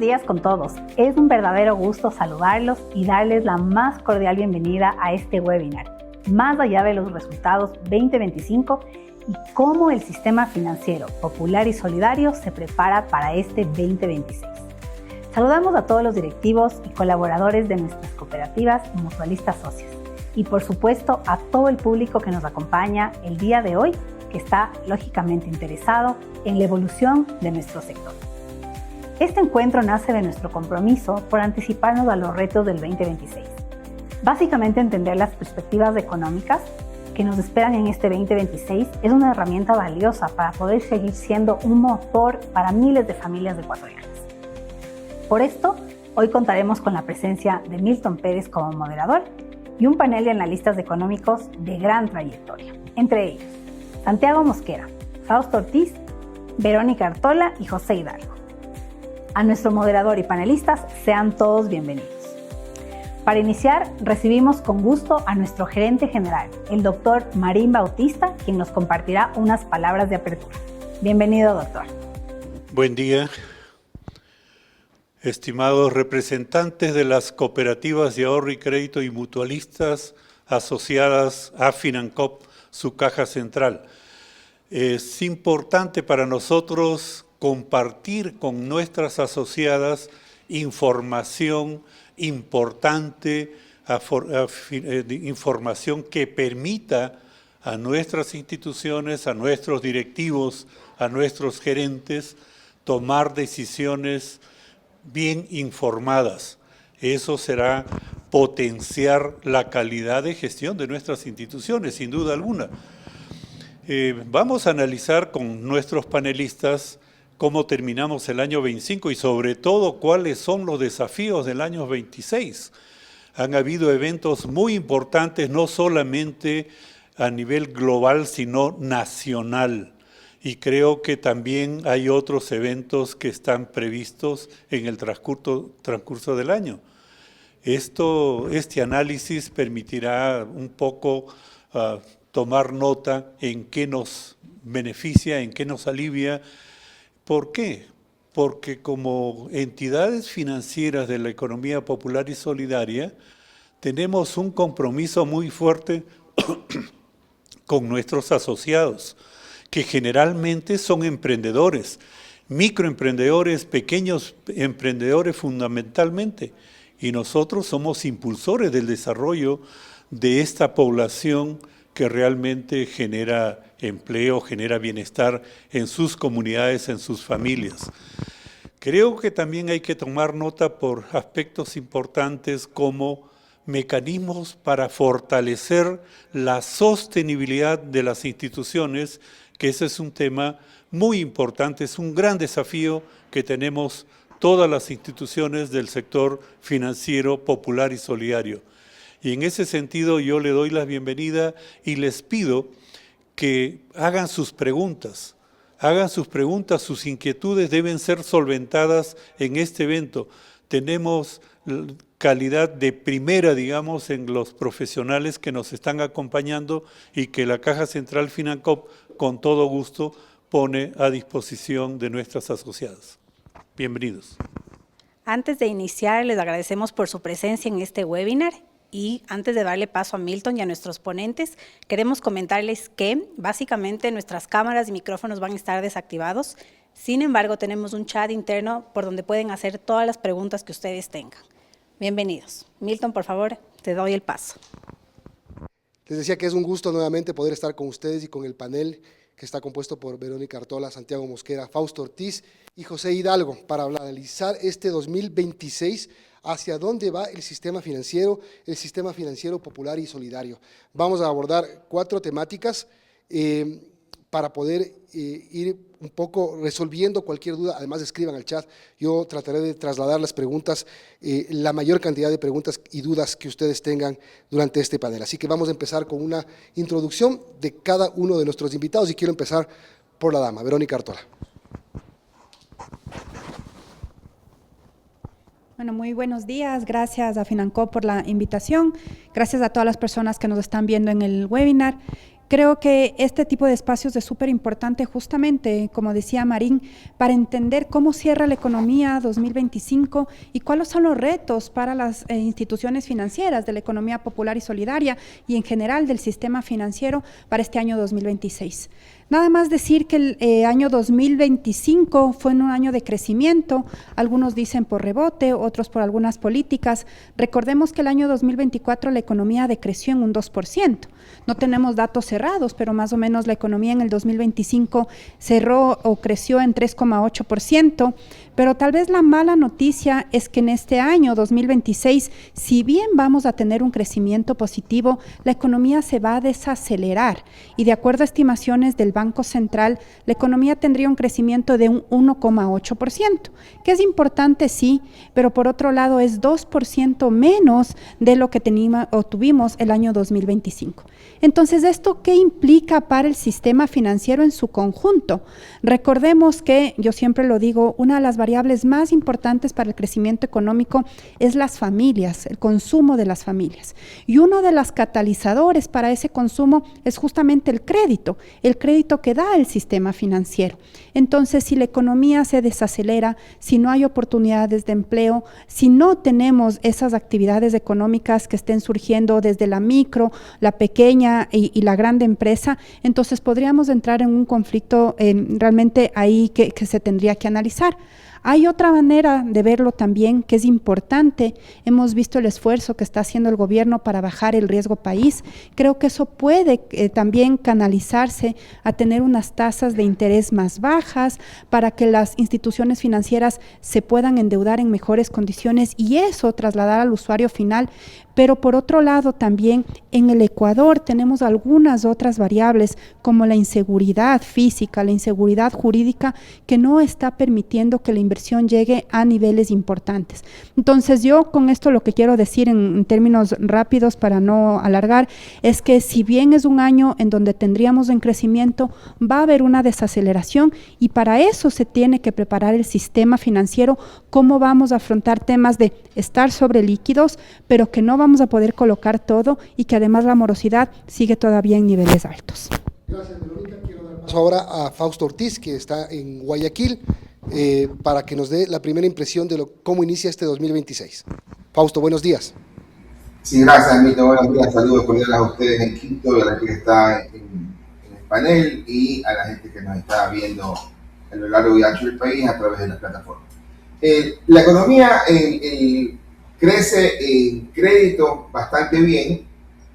días con todos. Es un verdadero gusto saludarlos y darles la más cordial bienvenida a este webinar, más allá de los resultados 2025 y cómo el sistema financiero popular y solidario se prepara para este 2026. Saludamos a todos los directivos y colaboradores de nuestras cooperativas y mutualistas socias y por supuesto a todo el público que nos acompaña el día de hoy, que está lógicamente interesado en la evolución de nuestro sector. Este encuentro nace de nuestro compromiso por anticiparnos a los retos del 2026. Básicamente, entender las perspectivas económicas que nos esperan en este 2026 es una herramienta valiosa para poder seguir siendo un motor para miles de familias ecuatorianas. Por esto, hoy contaremos con la presencia de Milton Pérez como moderador y un panel de analistas económicos de gran trayectoria, entre ellos Santiago Mosquera, Fausto Ortiz, Verónica Artola y José Hidalgo. A nuestro moderador y panelistas, sean todos bienvenidos. Para iniciar, recibimos con gusto a nuestro gerente general, el doctor Marín Bautista, quien nos compartirá unas palabras de apertura. Bienvenido, doctor. Buen día, estimados representantes de las cooperativas de ahorro y crédito y mutualistas asociadas a Financop, su caja central. Es importante para nosotros compartir con nuestras asociadas información importante, información que permita a nuestras instituciones, a nuestros directivos, a nuestros gerentes, tomar decisiones bien informadas. Eso será potenciar la calidad de gestión de nuestras instituciones, sin duda alguna. Vamos a analizar con nuestros panelistas cómo terminamos el año 25 y sobre todo cuáles son los desafíos del año 26. Han habido eventos muy importantes, no solamente a nivel global, sino nacional. Y creo que también hay otros eventos que están previstos en el transcurso del año. Este análisis permitirá un poco tomar nota en qué nos beneficia, en qué nos alivia. ¿Por qué? Porque como entidades financieras de la economía popular y solidaria, tenemos un compromiso muy fuerte con nuestros asociados, que generalmente son emprendedores, microemprendedores, pequeños emprendedores fundamentalmente, y nosotros somos impulsores del desarrollo de esta población que realmente genera empleo, genera bienestar en sus comunidades, en sus familias. Creo que también hay que tomar nota por aspectos importantes como mecanismos para fortalecer la sostenibilidad de las instituciones, que ese es un tema muy importante, es un gran desafío que tenemos todas las instituciones del sector financiero, popular y solidario. Y en ese sentido yo le doy la bienvenida y les pido que hagan sus preguntas, sus inquietudes deben ser solventadas en este evento. Tenemos calidad de primera, digamos, en los profesionales que nos están acompañando y que la Caja Central Financop con todo gusto pone a disposición de nuestras asociadas. Bienvenidos. Antes de iniciar, les agradecemos por su presencia en este webinar. Y antes de darle paso a Milton y a nuestros ponentes, queremos comentarles que básicamente nuestras cámaras y micrófonos van a estar desactivados. Sin embargo, tenemos un chat interno por donde pueden hacer todas las preguntas que ustedes tengan. Bienvenidos. Milton, por favor, te doy el paso. Les decía que es un gusto nuevamente poder estar con ustedes y con el panel que está compuesto por Verónica Artola, Santiago Mosquera, Fausto Ortiz y José Hidalgo para analizar este 2026 hacia dónde va el sistema financiero popular y solidario. Vamos a abordar 4 temáticas para poder ir un poco resolviendo cualquier duda. Además, escriban al chat, yo trataré de trasladar las preguntas, la mayor cantidad de preguntas y dudas que ustedes tengan durante este panel. Así que vamos a empezar con una introducción de cada uno de nuestros invitados y quiero empezar por la dama, Verónica Artola. Bueno, muy buenos días. Gracias a Financop por la invitación. Gracias a todas las personas que nos están viendo en el webinar. Creo que este tipo de espacios es súper importante justamente, como decía Marín, para entender cómo cierra la economía 2025 y cuáles son los retos para las instituciones financieras de la economía popular y solidaria y en general del sistema financiero para este año 2026. Nada más decir que el año 2025 fue un año de crecimiento, algunos dicen por rebote, otros por algunas políticas. Recordemos que el año 2024 la economía decreció en un 2%. No tenemos datos cerrados, pero más o menos la economía en el 2025 cerró o creció en 3,8%, pero tal vez la mala noticia es que en este año 2026, si bien vamos a tener un crecimiento positivo, la economía se va a desacelerar y de acuerdo a estimaciones del Banco Central, la economía tendría un crecimiento de un 1,8%, que es importante sí, pero por otro lado es 2% menos de lo que tuvimos el año 2025. Entonces, ¿esto qué implica para el sistema financiero en su conjunto? Recordemos que, yo siempre lo digo, una de las variables más importantes para el crecimiento económico es las familias, el consumo de las familias. Y uno de los catalizadores para ese consumo es justamente el crédito que da el sistema financiero. Entonces, si la economía se desacelera, si no hay oportunidades de empleo, si no tenemos esas actividades económicas que estén surgiendo desde la micro, la pequeña y la grande empresa, entonces podríamos entrar en un conflicto realmente ahí que se tendría que analizar. Hay otra manera de verlo también que es importante. Hemos visto el esfuerzo que está haciendo el gobierno para bajar el riesgo país. Creo que eso puede también canalizarse a tener unas tasas de interés más bajas para que las instituciones financieras se puedan endeudar en mejores condiciones y eso trasladar al usuario final. Pero por otro lado también en el Ecuador tenemos algunas otras variables como la inseguridad física, la inseguridad jurídica que no está permitiendo que la inversión llegue a niveles importantes. Entonces yo con esto lo que quiero decir en términos rápidos para no alargar es que si bien es un año en donde tendríamos un crecimiento, va a haber una desaceleración y para eso se tiene que preparar el sistema financiero, cómo vamos a afrontar temas de estar sobre líquidos, pero que no vamos a poder colocar todo y que además la morosidad sigue todavía en niveles altos. Gracias, Verónica. Quiero dar paso ahora a Fausto Ortiz, que está en Guayaquil, para que nos dé la primera impresión de cómo inicia este 2026. Fausto, buenos días. Sí, gracias, Mito. Buenos días. Saludos cordiales a ustedes en Quito, a la gente que está en el panel y a la gente que nos está viendo a lo largo y ancho del país a través de las plataformas. La economía crece en crédito bastante bien,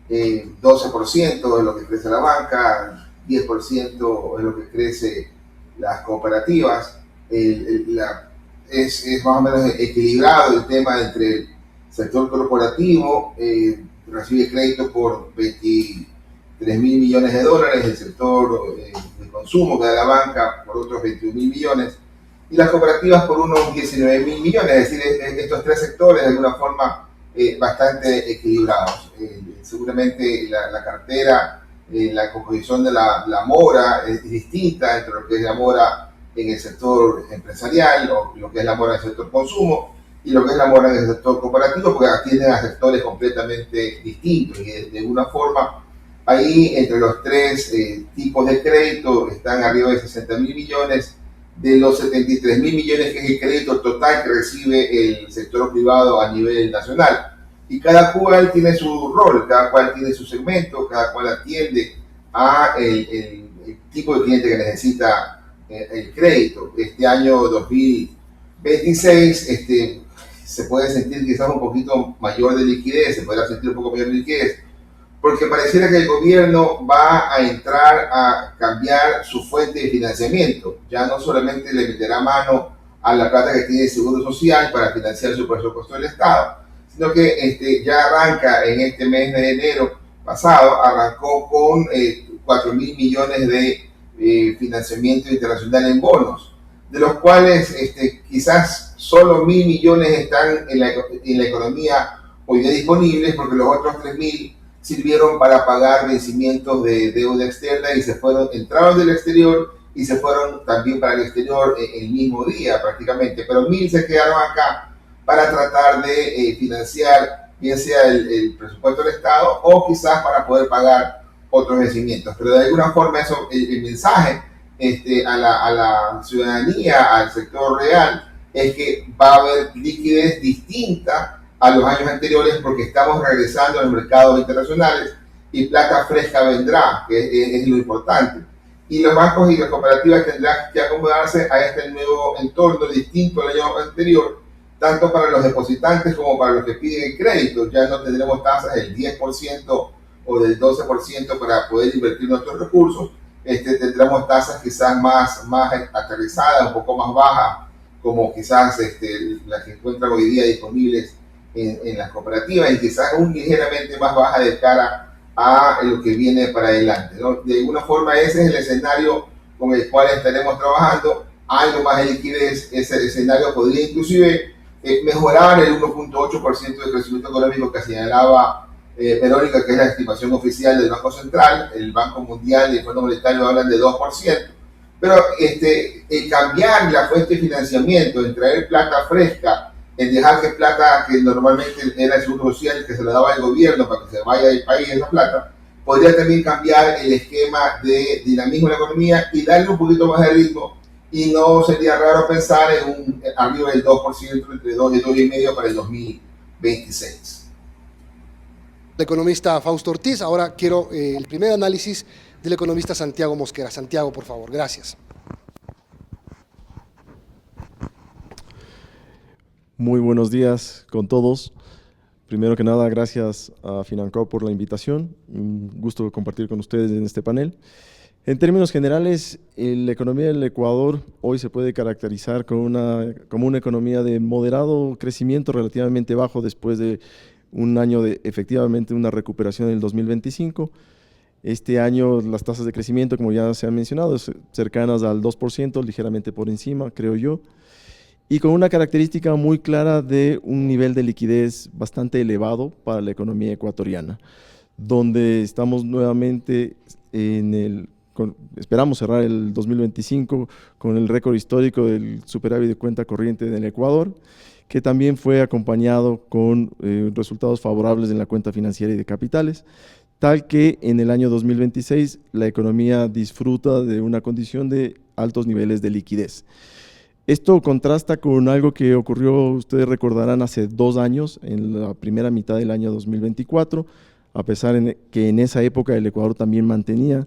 12% es lo que crece la banca, 10% es lo que crece las cooperativas. Es más o menos equilibrado el tema entre el sector corporativo, recibe crédito por 23.000 millones de dólares, el sector de consumo que da la banca por otros 21.000 millones, y las cooperativas por unos 19.000 millones, es decir, estos tres sectores de alguna forma bastante equilibrados. Seguramente la cartera, la composición de la mora es distinta entre lo que es la mora en el sector empresarial o lo que es la mora en el sector consumo y lo que es la mora en el sector cooperativo, porque atienden a sectores completamente distintos y de alguna forma ahí entre los tres tipos de crédito están arriba de 60.000 millones de los 73.000 millones que es el crédito total que recibe el sector privado a nivel nacional. Y cada cual tiene su rol, cada cual tiene su segmento, cada cual atiende a el tipo de cliente que necesita el crédito. Este año 2026 se puede sentir quizás un poquito mayor de liquidez, se podrá sentir un poco mayor de liquidez, porque pareciera que el gobierno va a entrar a cambiar su fuente de financiamiento. Ya no solamente le meterá mano a la plata que tiene el Seguro Social para financiar su presupuesto del Estado, sino que ya arranca en este mes de enero pasado, arrancó con 4.000 millones de financiamiento internacional en bonos, de los cuales quizás solo 1.000 millones están en la economía hoy día disponibles, porque los otros 3.000 sirvieron para pagar vencimientos de deuda externa y entraron del exterior y se fueron también para el exterior el mismo día prácticamente, pero 1.000 se quedaron acá para tratar de financiar bien sea el presupuesto del Estado o quizás para poder pagar otros vencimientos. Pero de alguna forma eso, el mensaje a la ciudadanía, al sector real, es que va a haber liquidez distinta a los años anteriores porque estamos regresando a los mercados internacionales y plata fresca vendrá, que es lo importante. Y los bancos y las cooperativas tendrán que acomodarse a este nuevo entorno distinto al año anterior, tanto para los depositantes como para los que piden el crédito. Ya no tendremos tasas del 10% o del 12% para poder invertir nuestros recursos. Tendremos tasas quizás más aterrizadas, un poco más bajas, como quizás las que encuentran hoy día disponibles en las cooperativas, y quizás aún ligeramente más baja de cara a lo que viene para adelante, ¿no? De alguna forma ese es el escenario con el cual estaremos trabajando. Algo más de liquidez, ese escenario podría inclusive mejorar el 1.8% de crecimiento económico que señalaba Verónica, que es la estimación oficial del Banco Central. El Banco Mundial y el Fondo Monetario hablan de 2%. Pero el cambiar la fuente de financiamiento, en traer plata fresca, en dejar que plata que normalmente era el seguro social que se le daba al gobierno para que se vaya del país esa plata, podría también cambiar el esquema de dinamismo de la economía y darle un poquito más de ritmo, y no sería raro pensar en arriba del 2%, entre 2 y 2,5% para el 2026. El economista Fausto Ortiz. Ahora quiero el primer análisis del economista Santiago Mosquera. Santiago, por favor. Gracias. Muy buenos días con todos. Primero que nada, gracias a Financo por la invitación. Un gusto compartir con ustedes en este panel. En términos generales, la economía del Ecuador hoy se puede caracterizar como una economía de moderado crecimiento, relativamente bajo después de un año de efectivamente una recuperación en el 2025. Este año las tasas de crecimiento, como ya se ha mencionado, cercanas al 2%, ligeramente por encima, creo yo, y con una característica muy clara de un nivel de liquidez bastante elevado para la economía ecuatoriana, donde estamos nuevamente esperamos cerrar el 2025 con el récord histórico del superávit de cuenta corriente en el Ecuador, que también fue acompañado con resultados favorables en la cuenta financiera y de capitales, tal que en el año 2026 la economía disfruta de una condición de altos niveles de liquidez. Esto contrasta con algo que ocurrió, ustedes recordarán, hace 2 años, en la primera mitad del año 2024, a pesar de que en esa época el Ecuador también mantenía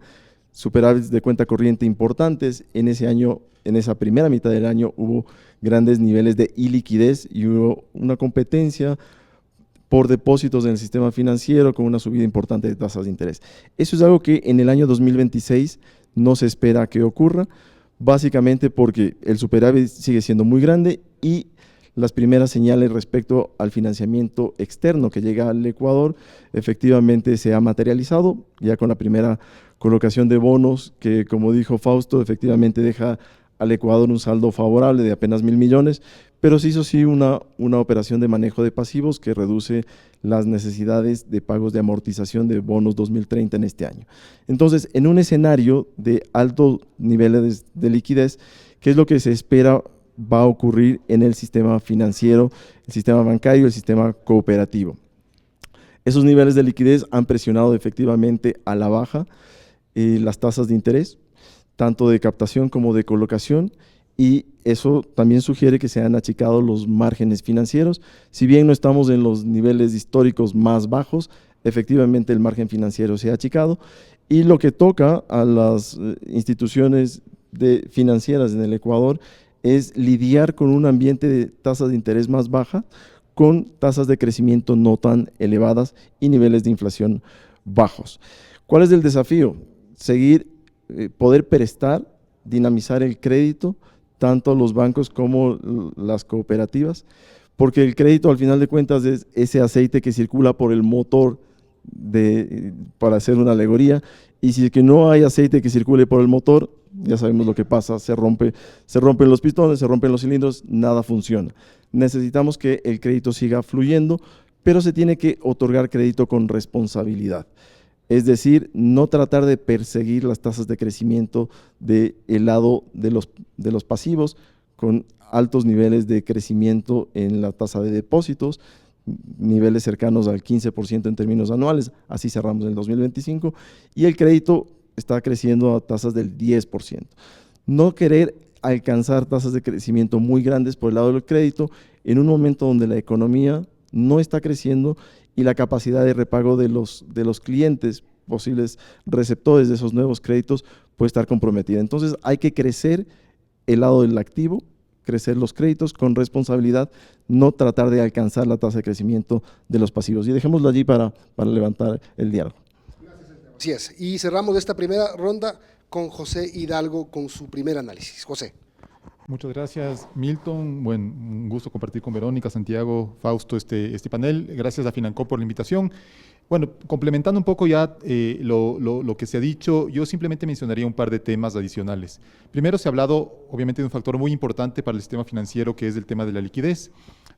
superávits de cuenta corriente importantes. En ese año, en esa primera mitad del año, hubo grandes niveles de iliquidez y hubo una competencia por depósitos en el sistema financiero con una subida importante de tasas de interés. Eso es algo que en el año 2026 no se espera que ocurra, básicamente porque el superávit sigue siendo muy grande y las primeras señales respecto al financiamiento externo que llega al Ecuador efectivamente se ha materializado, ya con la primera colocación de bonos que, como dijo Fausto, efectivamente deja al Ecuador un saldo favorable de apenas 1.000 millones, pero se hizo sí una operación de manejo de pasivos que reduce las necesidades de pagos de amortización de bonos 2030 en este año. Entonces, en un escenario de altos niveles de liquidez, ¿qué es lo que se espera va a ocurrir en el sistema financiero, el sistema bancario, el sistema cooperativo? Esos niveles de liquidez han presionado efectivamente a la baja las tasas de interés, tanto de captación como de colocación, y eso también sugiere que se han achicado los márgenes financieros. Si bien no estamos en los niveles históricos más bajos, efectivamente el margen financiero se ha achicado, y lo que toca a las instituciones financieras en el Ecuador es lidiar con un ambiente de tasas de interés más baja, con tasas de crecimiento no tan elevadas y niveles de inflación bajos. ¿Cuál es el desafío? Poder prestar, dinamizar el crédito, tanto los bancos como las cooperativas, porque el crédito al final de cuentas es ese aceite que circula por el motor para hacer una alegoría, y si es que no hay aceite que circule por el motor, ya sabemos lo que pasa, se rompen los pistones, se rompen los cilindros, nada funciona. Necesitamos que el crédito siga fluyendo, pero se tiene que otorgar crédito con responsabilidad. Es decir, no tratar de perseguir las tasas de crecimiento del lado de los pasivos, con altos niveles de crecimiento en la tasa de depósitos, niveles cercanos al 15% en términos anuales, así cerramos en el 2025, y el crédito está creciendo a tasas del 10%. No querer alcanzar tasas de crecimiento muy grandes por el lado del crédito en un momento donde la economía no está creciendo y la capacidad de repago de los clientes, posibles receptores de esos nuevos créditos, puede estar comprometida. Entonces hay que crecer el lado del activo, crecer los créditos con responsabilidad, no tratar de alcanzar la tasa de crecimiento de los pasivos. Y dejémoslo allí para levantar el diálogo. Así es. Y cerramos esta primera ronda con José Hidalgo con su primer análisis. José. Muchas gracias, Milton. Bueno, un gusto compartir con Verónica, Santiago, Fausto este panel. Gracias a Financop por la invitación. Bueno, complementando un poco ya lo que se ha dicho, yo simplemente mencionaría un par de temas adicionales. Primero, se ha hablado obviamente de un factor muy importante para el sistema financiero, que es el tema de la liquidez.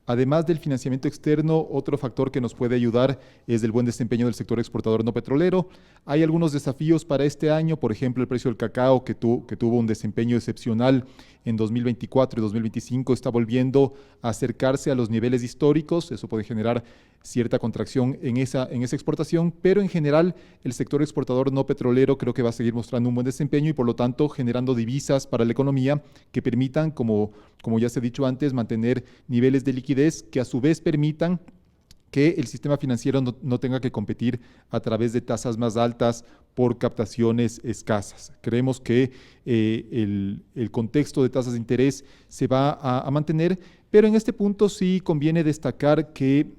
Además del financiamiento externo, otro factor que nos puede ayudar es el buen desempeño del sector exportador no petrolero. Hay algunos desafíos para este año, por ejemplo, el precio del cacao, que tuvo un desempeño excepcional en 2024 y 2025, está volviendo a acercarse a los niveles históricos. Eso puede generar cierta contracción en esa exportación, pero en general el sector exportador no petrolero creo que va a seguir mostrando un buen desempeño y por lo tanto generando divisas para la economía que permitan, como ya se ha dicho antes, mantener niveles de liquidez que a su vez permitan que el sistema financiero no tenga que competir a través de tasas más altas por captaciones escasas. Creemos que el contexto de tasas de interés se va a mantener, pero en este punto sí conviene destacar que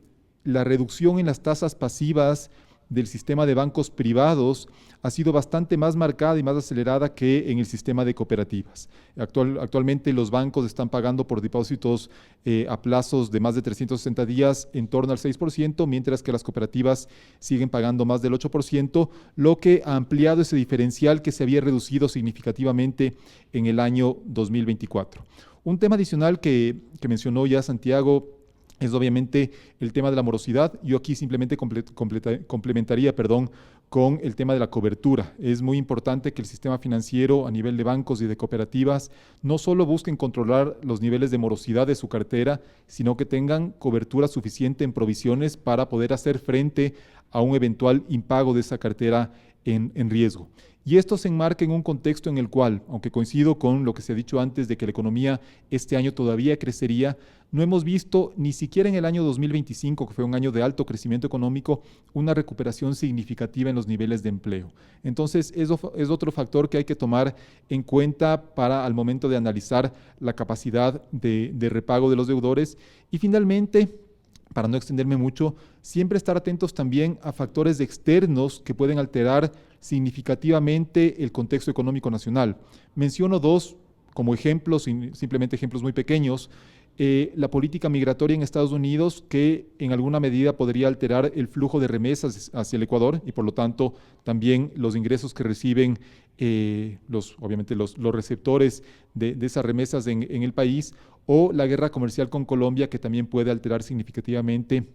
la reducción en las tasas pasivas del sistema de bancos privados ha sido bastante más marcada y más acelerada que en el sistema de cooperativas. Actualmente los bancos están pagando por depósitos a plazos de más de 360 días en torno al 6%, mientras que las cooperativas siguen pagando más del 8%, lo que ha ampliado ese diferencial que se había reducido significativamente en el año 2024. Un tema adicional que mencionó ya Santiago es obviamente el tema de la morosidad. Yo aquí simplemente complementaría con el tema de la cobertura. Es muy importante que el sistema financiero a nivel de bancos y de cooperativas no solo busquen controlar los niveles de morosidad de su cartera, sino que tengan cobertura suficiente en provisiones para poder hacer frente a un eventual impago de esa cartera en riesgo. Y esto se enmarca en un contexto en el cual, aunque coincido con lo que se ha dicho antes de que la economía este año todavía crecería, no hemos visto ni siquiera en el año 2025, que fue un año de alto crecimiento económico, una recuperación significativa en los niveles de empleo. Entonces, eso es otro factor que hay que tomar en cuenta para al momento de analizar la capacidad de repago de los deudores. Y finalmente, para no extenderme mucho, siempre estar atentos también a factores externos que pueden alterar significativamente el contexto económico nacional. Menciono dos como ejemplos, simplemente ejemplos muy pequeños. La política migratoria en Estados Unidos, que en alguna medida podría alterar el flujo de remesas hacia el Ecuador y por lo tanto también los ingresos que reciben obviamente los receptores de esas remesas en el país, o la guerra comercial con Colombia, que también puede alterar significativamente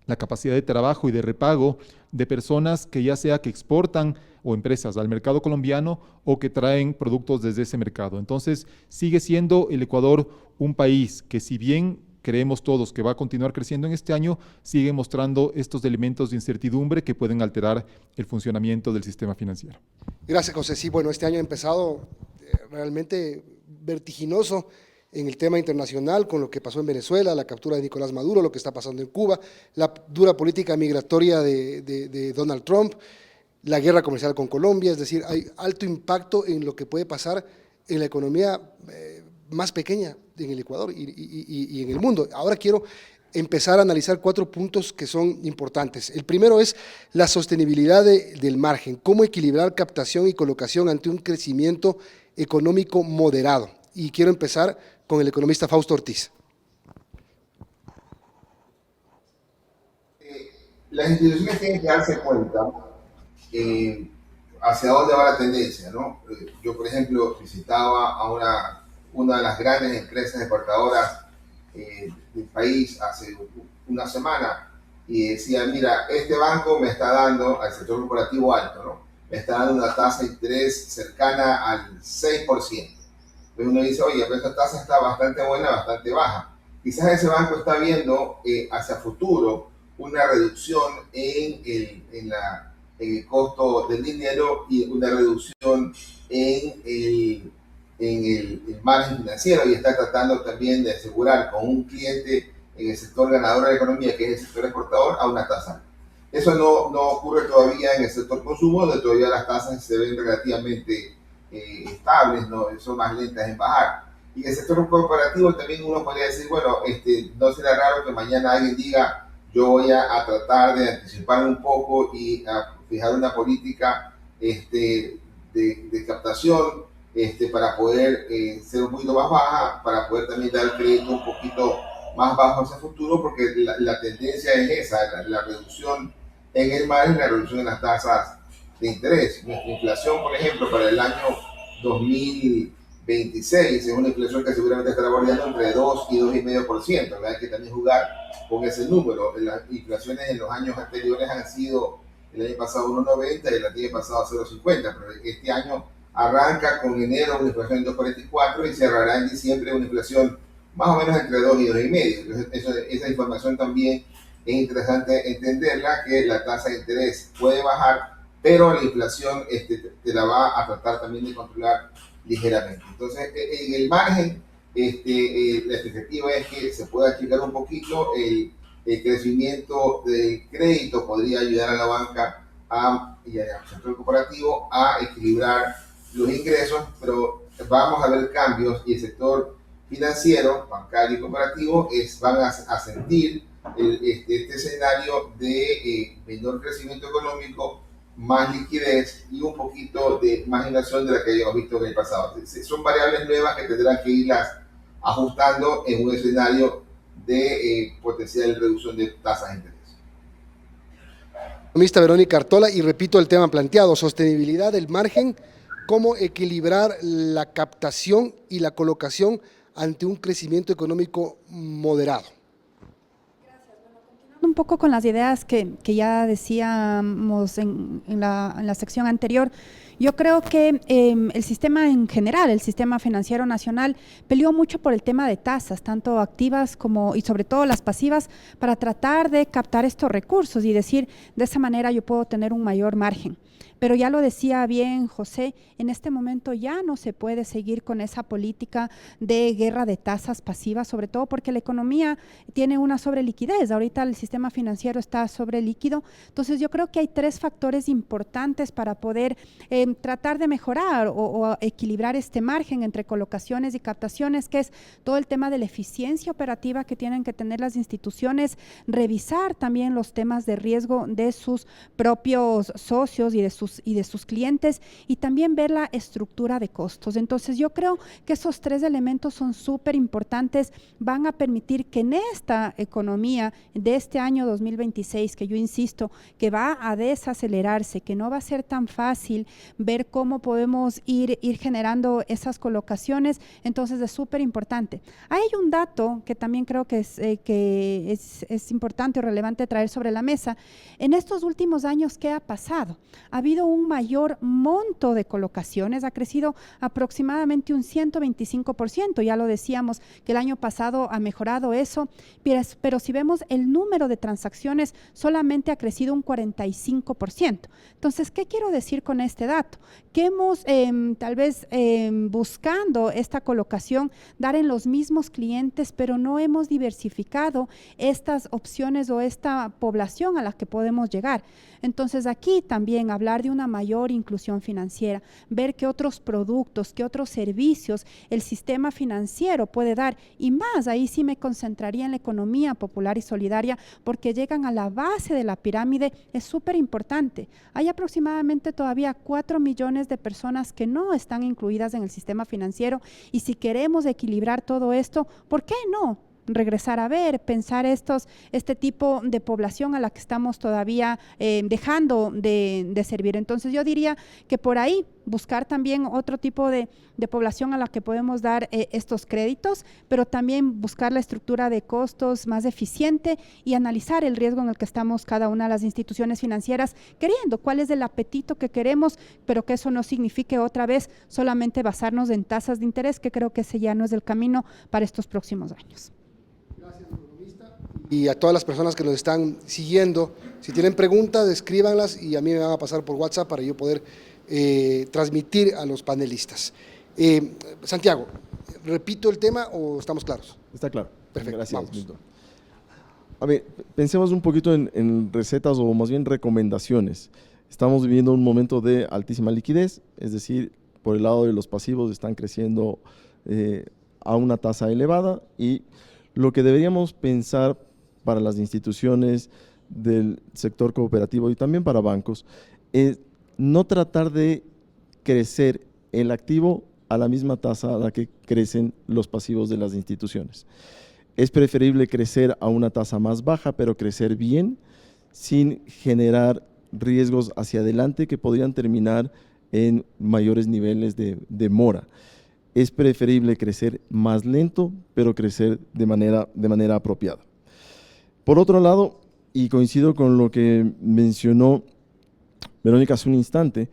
la capacidad de trabajo y de repago de personas que ya sea que exportan o empresas al mercado colombiano o que traen productos desde ese mercado. Entonces, sigue siendo el Ecuador un país que, si bien creemos todos que va a continuar creciendo en este año, sigue mostrando estos elementos de incertidumbre que pueden alterar el funcionamiento del sistema financiero. Gracias, José. Sí, bueno, este año ha empezado realmente vertiginoso en el tema internacional, con lo que pasó en Venezuela, la captura de Nicolás Maduro, lo que está pasando en Cuba, la dura política migratoria de Donald Trump, la guerra comercial con Colombia. Es decir, hay alto impacto en lo que puede pasar en la economía más pequeña en el Ecuador y en el mundo. Ahora quiero empezar a analizar 4 puntos que son importantes. El primero es la sostenibilidad del margen, cómo equilibrar captación y colocación ante un crecimiento económico moderado. Y quiero empezar con el economista Fausto Ortiz. Las instituciones tienen que darse cuenta hacia dónde va la tendencia, ¿no? Yo, por ejemplo, visitaba a una de las grandes empresas exportadoras del país hace una semana y decía, mira, este banco me está dando, al sector corporativo alto, ¿no? Me está dando una tasa de interés cercana al 6%. Entonces uno dice, oye, pero esta tasa está bastante buena, bastante baja. quizás ese banco está viendo hacia futuro una reducción en el costo del dinero y una reducción en el margen financiero, y está tratando también de asegurar con un cliente en el sector ganador de la economía, que es el sector exportador, a una tasa. Eso no ocurre todavía en el sector consumo, donde todavía las tasas se ven relativamente estables, ¿no? Son más lentas en bajar. Y en el sector corporativo también uno podría decir, bueno, no será raro que mañana alguien diga, yo voy a tratar de anticipar un poco y a fijar una política de captación para poder ser un poquito más baja, para poder también dar crédito un poquito más bajo hacia el futuro, porque la tendencia es esa, la reducción en el margen, la reducción en las tasas de interés. Nuestra inflación, por ejemplo, para el año 2026 es una inflación que seguramente estará bordeando entre 2 y 2,5%. ¿Verdad? Hay que también jugar con ese número. Las inflaciones en los años anteriores han sido, el año pasado 1,90 y el año pasado 0,50, pero este año arranca con enero una inflación de 2,44 y cerrará en diciembre una inflación más o menos entre 2 y 2,5. Esa información también es interesante entenderla, que la tasa de interés puede bajar, pero la inflación te la va a tratar también de controlar ligeramente. Entonces, en el margen, la expectativa es que se pueda achicar un poquito el crecimiento del crédito, podría ayudar a la banca y al sector corporativo a equilibrar los ingresos, pero vamos a ver cambios, y el sector financiero, bancario y cooperativo van a sentir este escenario de menor crecimiento económico, más liquidez y un poquito de más inversión de la que habíamos visto en el pasado. Son variables nuevas que tendrán que irlas ajustando en un escenario de potencial reducción de tasas de interés. Economista Verónica Artola, y repito el tema planteado: sostenibilidad del margen, cómo equilibrar la captación y la colocación ante un crecimiento económico moderado. Un poco con las ideas que ya decíamos en la sección anterior, yo creo que el sistema en general, el sistema financiero nacional, peleó mucho por el tema de tasas, tanto activas y sobre todo las pasivas, para tratar de captar estos recursos y decir, de esa manera yo puedo tener un mayor margen. Pero ya lo decía bien José, en este momento ya no se puede seguir con esa política de guerra de tasas pasivas, sobre todo porque la economía tiene una sobreliquidez. Ahorita el sistema financiero está sobrelíquido. Entonces yo creo que hay 3 factores importantes para poder tratar de mejorar o equilibrar este margen entre colocaciones y captaciones, que es todo el tema de la eficiencia operativa que tienen que tener las instituciones, revisar también los temas de riesgo de sus propios socios y de sus clientes, y también ver la estructura de costos. Entonces yo creo que esos 3 elementos son súper importantes, van a permitir que en esta economía de este año 2026, que yo insisto que va a desacelerarse, que no va a ser tan fácil ver cómo podemos ir generando esas colocaciones, entonces es súper importante. Hay un dato que también creo que es importante o relevante traer sobre la mesa. En estos últimos años, ¿qué ha pasado? Ha habido un mayor monto de colocaciones, ha crecido aproximadamente un 125%, ya lo decíamos que el año pasado ha mejorado eso, pero si vemos el número de transacciones solamente ha crecido un 45%. Entonces, ¿qué quiero decir con este dato? Que hemos tal vez buscando esta colocación dar en los mismos clientes, pero no hemos diversificado estas opciones o esta población a la que podemos llegar. Entonces aquí también hablar de una mayor inclusión financiera, ver qué otros productos, qué otros servicios el sistema financiero puede dar, y más, ahí sí me concentraría en la economía popular y solidaria, porque llegan a la base de la pirámide, es súper importante. Hay aproximadamente todavía 4 millones de personas que no están incluidas en el sistema financiero, y si queremos equilibrar todo esto, ¿por qué no regresar a ver, pensar este tipo de población a la que estamos todavía dejando de servir? Entonces yo diría que por ahí buscar también otro tipo de población a la que podemos dar estos créditos, pero también buscar la estructura de costos más eficiente y analizar el riesgo en el que estamos cada una de las instituciones financieras, queriendo cuál es el apetito que queremos, pero que eso no signifique otra vez solamente basarnos en tasas de interés, que creo que ese ya no es el camino para estos próximos años. Gracias, economista. Y a todas las personas que nos están siguiendo, si tienen preguntas, escríbanlas y a mí me van a pasar por WhatsApp para yo poder transmitir a los panelistas. Santiago, ¿repito el tema o estamos claros? Está claro. Perfecto, Gracias, vamos. Milton. A ver, pensemos un poquito en recetas o más bien recomendaciones. Estamos viviendo un momento de altísima liquidez, es decir, por el lado de los pasivos están creciendo a una tasa elevada, y lo que deberíamos pensar para las instituciones del sector cooperativo y también para bancos es no tratar de crecer el activo a la misma tasa a la que crecen los pasivos de las instituciones. Es preferible crecer a una tasa más baja, pero crecer bien, sin generar riesgos hacia adelante que podrían terminar en mayores niveles de mora. Es preferible crecer más lento, pero crecer de manera apropiada. Por otro lado, y coincido con lo que mencionó Verónica hace un instante,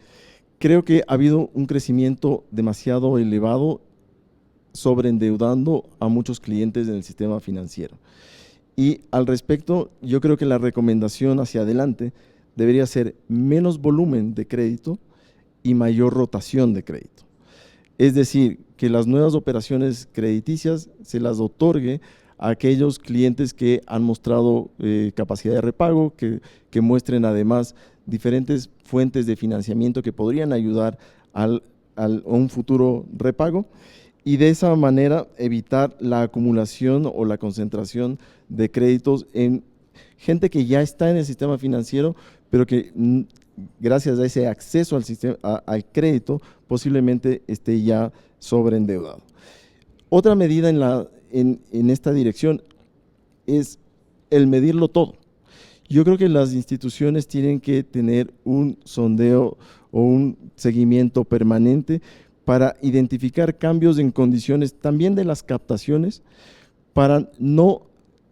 creo que ha habido un crecimiento demasiado elevado, sobreendeudando a muchos clientes en el sistema financiero. Y al respecto, yo creo que la recomendación hacia adelante debería ser menos volumen de crédito y mayor rotación de crédito. Es decir, que las nuevas operaciones crediticias se las otorgue a aquellos clientes que han mostrado capacidad de repago, que muestren además diferentes fuentes de financiamiento que podrían ayudar a un futuro repago, y de esa manera evitar la acumulación o la concentración de créditos en gente que ya está en el sistema financiero, pero que gracias a ese acceso al crédito posiblemente esté ya sobreendeudado. Otra medida en esta dirección es el medirlo todo. Yo creo que las instituciones tienen que tener un sondeo o un seguimiento permanente para identificar cambios en condiciones también de las captaciones, para no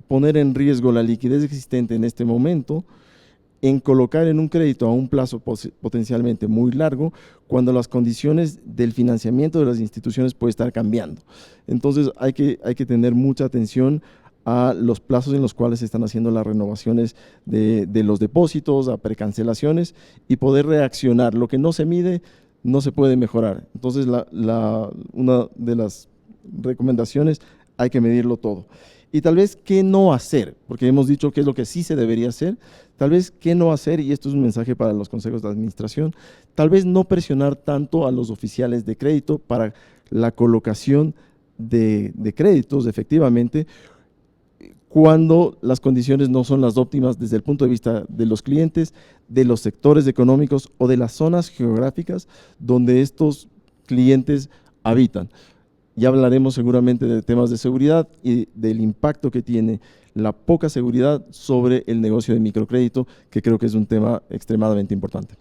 poner en riesgo la liquidez existente en este momento, en colocar en un crédito a un plazo potencialmente muy largo, cuando las condiciones del financiamiento de las instituciones pueden estar cambiando. Entonces hay que tener mucha atención a los plazos en los cuales se están haciendo las renovaciones de los depósitos, a precancelaciones, y poder reaccionar. Lo que no se mide no se puede mejorar. Entonces una de las recomendaciones, hay que medirlo todo. Y tal vez qué no hacer, porque hemos dicho qué es lo que sí se debería hacer, tal vez qué no hacer, y esto es un mensaje para los consejos de administración, tal vez no presionar tanto a los oficiales de crédito para la colocación de créditos efectivamente, cuando las condiciones no son las óptimas desde el punto de vista de los clientes, de los sectores económicos o de las zonas geográficas donde estos clientes habitan. Ya hablaremos seguramente de temas de seguridad y del impacto que tiene la poca seguridad sobre el negocio de microcrédito, que creo que es un tema extremadamente importante.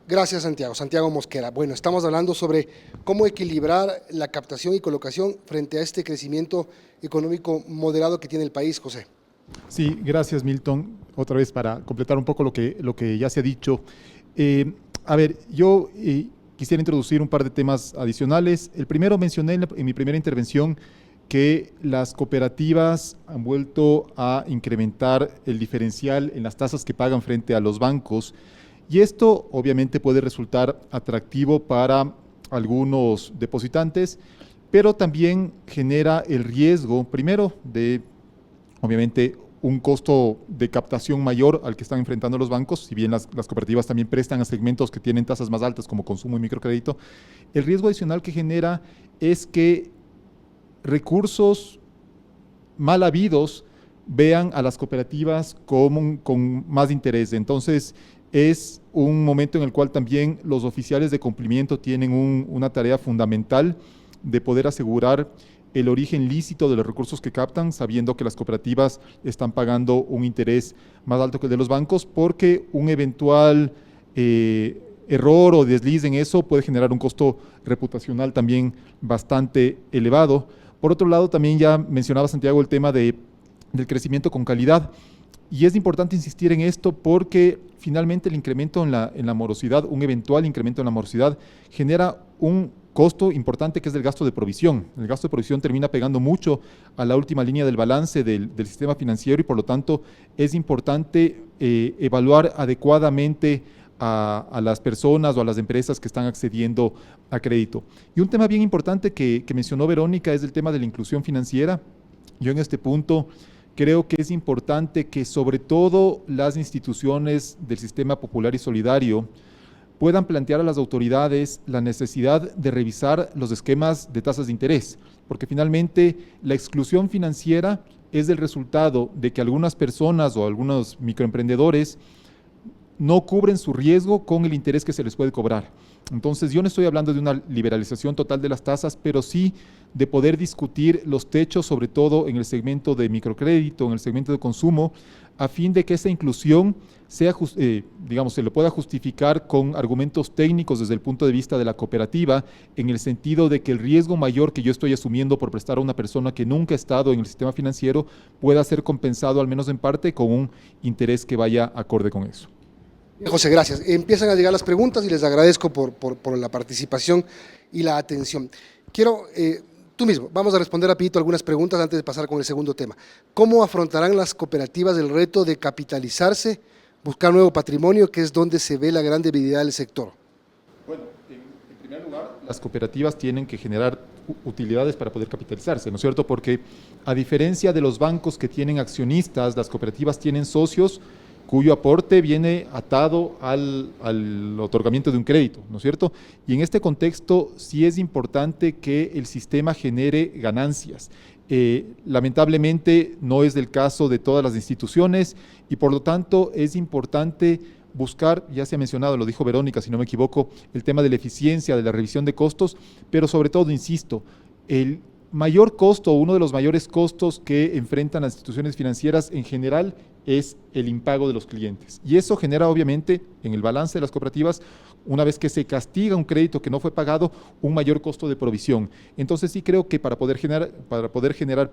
Gracias, Santiago. Santiago Mosquera. Bueno, estamos hablando sobre cómo equilibrar la captación y colocación frente a este crecimiento económico moderado que tiene el país, José. Sí, gracias, Milton. Otra vez para completar un poco lo que ya se ha dicho. A ver, yo quisiera introducir un par de temas adicionales. El primero, mencioné en mi primera intervención que las cooperativas han vuelto a incrementar el diferencial en las tasas que pagan frente a los bancos, y esto obviamente puede resultar atractivo para algunos depositantes, pero también genera el riesgo, primero, de obviamente un costo de captación mayor al que están enfrentando los bancos, si bien las cooperativas también prestan a segmentos que tienen tasas más altas como consumo y microcrédito. El riesgo adicional que genera es que recursos mal habidos vean a las cooperativas con más interés. Entonces, es un momento en el cual también los oficiales de cumplimiento tienen una tarea fundamental de poder asegurar el origen lícito de los recursos que captan, sabiendo que las cooperativas están pagando un interés más alto que el de los bancos, porque un eventual error o desliz en eso puede generar un costo reputacional también bastante elevado. Por otro lado, también ya mencionaba Santiago el tema del crecimiento con calidad. Y es importante insistir en esto porque finalmente el incremento en la morosidad, un eventual incremento en la morosidad, genera un costo importante que es el gasto de provisión. El gasto de provisión termina pegando mucho a la última línea del balance del sistema financiero y por lo tanto es importante evaluar adecuadamente a las personas o a las empresas que están accediendo a crédito. Y un tema bien importante que mencionó Verónica es el tema de la inclusión financiera. Yo en este punto creo que es importante que sobre todo las instituciones del sistema popular y solidario puedan plantear a las autoridades la necesidad de revisar los esquemas de tasas de interés, porque finalmente la exclusión financiera es el resultado de que algunas personas o algunos microemprendedores no cubren su riesgo con el interés que se les puede cobrar. Entonces, yo no estoy hablando de una liberalización total de las tasas, pero sí de poder discutir los techos, sobre todo en el segmento de microcrédito, en el segmento de consumo, a fin de que esa inclusión sea, se lo pueda justificar con argumentos técnicos desde el punto de vista de la cooperativa, en el sentido de que el riesgo mayor que yo estoy asumiendo por prestar a una persona que nunca ha estado en el sistema financiero pueda ser compensado, al menos en parte, con un interés que vaya acorde con eso. José, gracias. Empiezan a llegar las preguntas y les agradezco por la participación y la atención. Quiero, tú mismo, vamos a responder rapidito algunas preguntas antes de pasar con el segundo tema. ¿Cómo afrontarán las cooperativas el reto de capitalizarse, buscar nuevo patrimonio, que es donde se ve la gran debilidad del sector? Bueno, en primer lugar, las cooperativas tienen que generar utilidades para poder capitalizarse, ¿no es cierto? Porque a diferencia de los bancos que tienen accionistas, las cooperativas tienen socios cuyo aporte viene atado al otorgamiento de un crédito, ¿no es cierto? Y en este contexto sí es importante que el sistema genere ganancias. Lamentablemente no es el caso de todas las instituciones y por lo tanto es importante buscar, ya se ha mencionado, lo dijo Verónica, si no me equivoco, el tema de la eficiencia, de la revisión de costos, pero sobre todo, insisto, el mayor costo, uno de los mayores costos que enfrentan las instituciones financieras en general es el impago de los clientes. Y eso genera obviamente en el balance de las cooperativas, una vez que se castiga un crédito que no fue pagado, un mayor costo de provisión. Entonces sí creo que para poder generar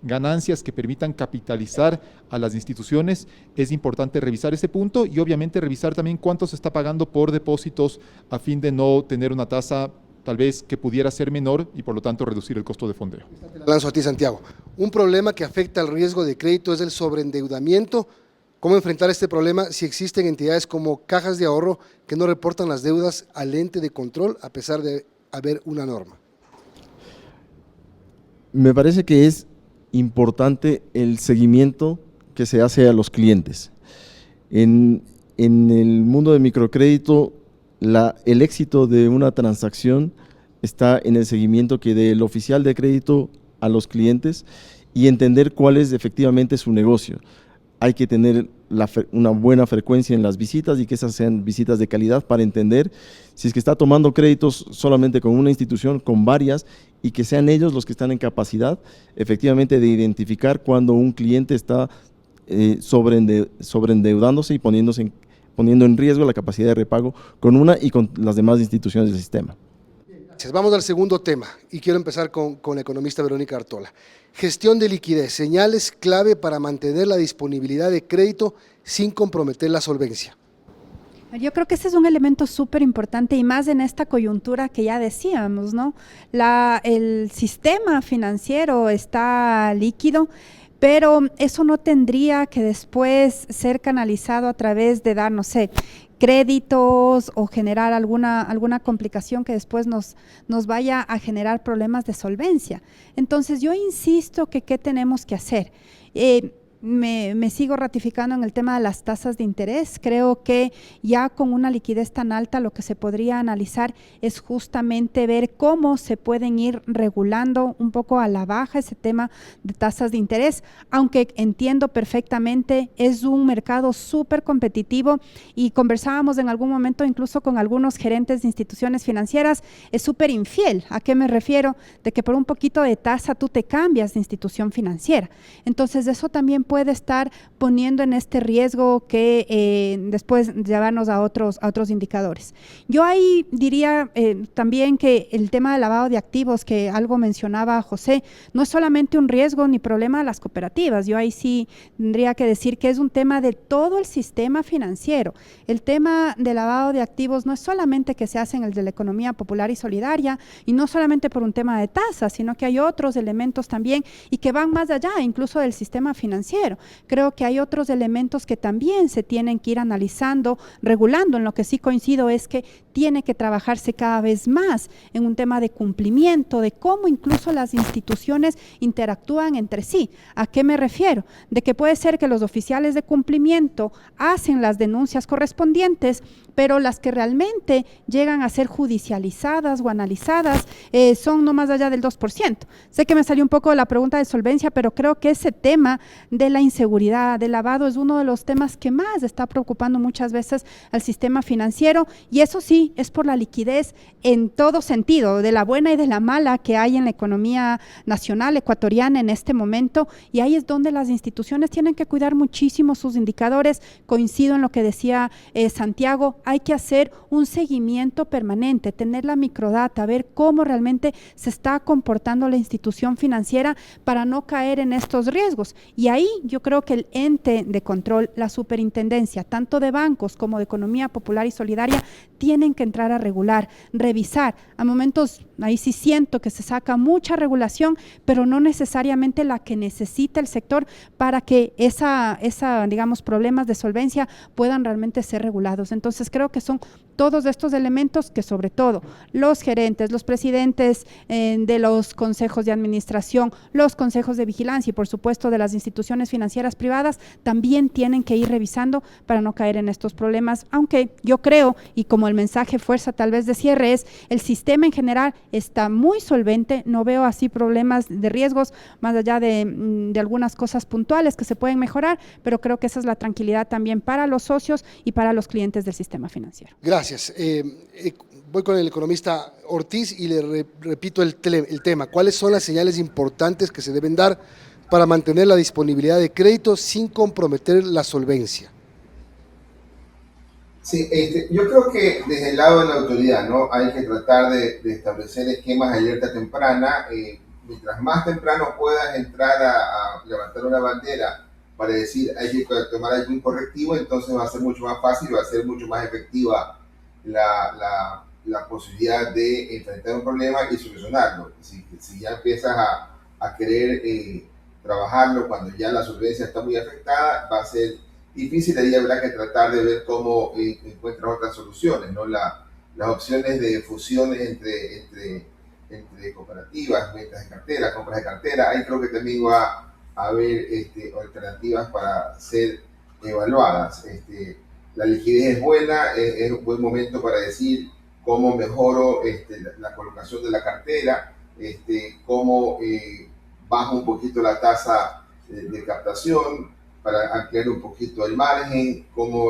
ganancias que permitan capitalizar a las instituciones, es importante revisar ese punto y obviamente revisar también cuánto se está pagando por depósitos a fin de no tener una tasa tal vez que pudiera ser menor y por lo tanto reducir el costo de fondeo. Lanzo a ti, Santiago. Un problema que afecta al riesgo de crédito es el sobreendeudamiento. ¿Cómo enfrentar este problema si existen entidades como cajas de ahorro que no reportan las deudas al ente de control a pesar de haber una norma? Me parece que es importante el seguimiento que se hace a los clientes. En el mundo de microcrédito, el éxito de una transacción está en el seguimiento que dé el oficial de crédito a los clientes y entender cuál es efectivamente su negocio. Hay que tener una buena frecuencia en las visitas y que esas sean visitas de calidad para entender si es que está tomando créditos solamente con una institución, con varias, y que sean ellos los que están en capacidad efectivamente de identificar cuando un cliente está sobreendeudándose y poniendo en riesgo la capacidad de repago con una y con las demás instituciones del sistema. Gracias. Vamos al segundo tema y quiero empezar con la economista Verónica Artola. Gestión de liquidez, señales clave para mantener la disponibilidad de crédito sin comprometer la solvencia. Yo creo que ese es un elemento súper importante y más en esta coyuntura que ya decíamos, ¿no? El sistema financiero está líquido, pero eso no tendría que después ser canalizado a través de dar, no sé, créditos o generar alguna complicación que después nos vaya a generar problemas de solvencia. Entonces yo insisto que ¿qué tenemos que hacer? Me sigo ratificando en el tema de las tasas de interés. Creo que ya con una liquidez tan alta lo que se podría analizar es justamente ver cómo se pueden ir regulando un poco a la baja ese tema de tasas de interés, aunque entiendo perfectamente, es un mercado súper competitivo y conversábamos en algún momento incluso con algunos gerentes de instituciones financieras, es súper infiel. ¿A qué me refiero? De que por un poquito de tasa tú te cambias de institución financiera. Entonces eso también puede estar poniendo en este riesgo que después llevarnos a otros indicadores. Yo ahí diría también que el tema del lavado de activos, que algo mencionaba José, no es solamente un riesgo ni problema de las cooperativas. Yo ahí sí tendría que decir que es un tema de todo el sistema financiero. El tema del lavado de activos no es solamente que se hace en el de la economía popular y solidaria, y no solamente por un tema de tasas, sino que hay otros elementos también y que van más allá incluso del sistema financiero. Creo que hay otros elementos que también se tienen que ir analizando, regulando. En lo que sí coincido es que tiene que trabajarse cada vez más en un tema de cumplimiento, de cómo incluso las instituciones interactúan entre sí. ¿A qué me refiero? De que puede ser que los oficiales de cumplimiento hacen las denuncias correspondientes, pero las que realmente llegan a ser judicializadas o analizadas son no más allá del 2%. Sé que me salió un poco de la pregunta de solvencia, pero creo que ese tema de la inseguridad, del lavado, es uno de los temas que más está preocupando muchas veces al sistema financiero, y eso sí, es por la liquidez en todo sentido, de la buena y de la mala que hay en la economía nacional ecuatoriana en este momento, y ahí es donde las instituciones tienen que cuidar muchísimo sus indicadores. Coincido en lo que decía Santiago, hay que hacer un seguimiento permanente, tener la microdata, ver cómo realmente se está comportando la institución financiera para no caer en estos riesgos. Y ahí yo creo que el ente de control, la superintendencia, tanto de bancos como de economía popular y solidaria, tienen que entrar a regular, revisar. A momentos, ahí sí siento que se saca mucha regulación, pero no necesariamente la que necesita el sector para que digamos, problemas de solvencia puedan realmente ser regulados. Entonces creo que son todos estos elementos que sobre todo los gerentes, los presidentes de los consejos de administración, los consejos de vigilancia y por supuesto de las instituciones financieras privadas también tienen que ir revisando para no caer en estos problemas, aunque yo creo, y como el mensaje fuerza tal vez de cierre es, el sistema en general está muy solvente, no veo así problemas de riesgos, más allá de algunas cosas puntuales que se pueden mejorar, pero creo que esa es la tranquilidad también para los socios y para los clientes del sistema financiero. Gracias. Voy con el economista Ortiz y le repito el tema. ¿Cuáles son las señales importantes que se deben dar para mantener la disponibilidad de crédito sin comprometer la solvencia? Sí, yo creo que desde el lado de la autoridad, ¿no? Hay que tratar de establecer esquemas de alerta temprana. Mientras más temprano puedas entrar a levantar una bandera para decir hay que tomar algún correctivo, entonces va a ser mucho más fácil y va a ser mucho más efectiva la posibilidad de enfrentar un problema y solucionarlo. Si ya empiezas a querer trabajarlo cuando ya la solvencia está muy afectada, va a ser difícil. Ahí habrá que tratar de ver cómo encuentran otras soluciones, ¿no? Las opciones de fusiones entre cooperativas, ventas de cartera, compras de cartera, ahí creo que también va a haber alternativas para ser evaluadas. La liquidez es buena, es un buen momento para decir cómo mejoro la colocación de la cartera, cómo bajo un poquito la tasa de captación para ampliar un poquito el margen, cómo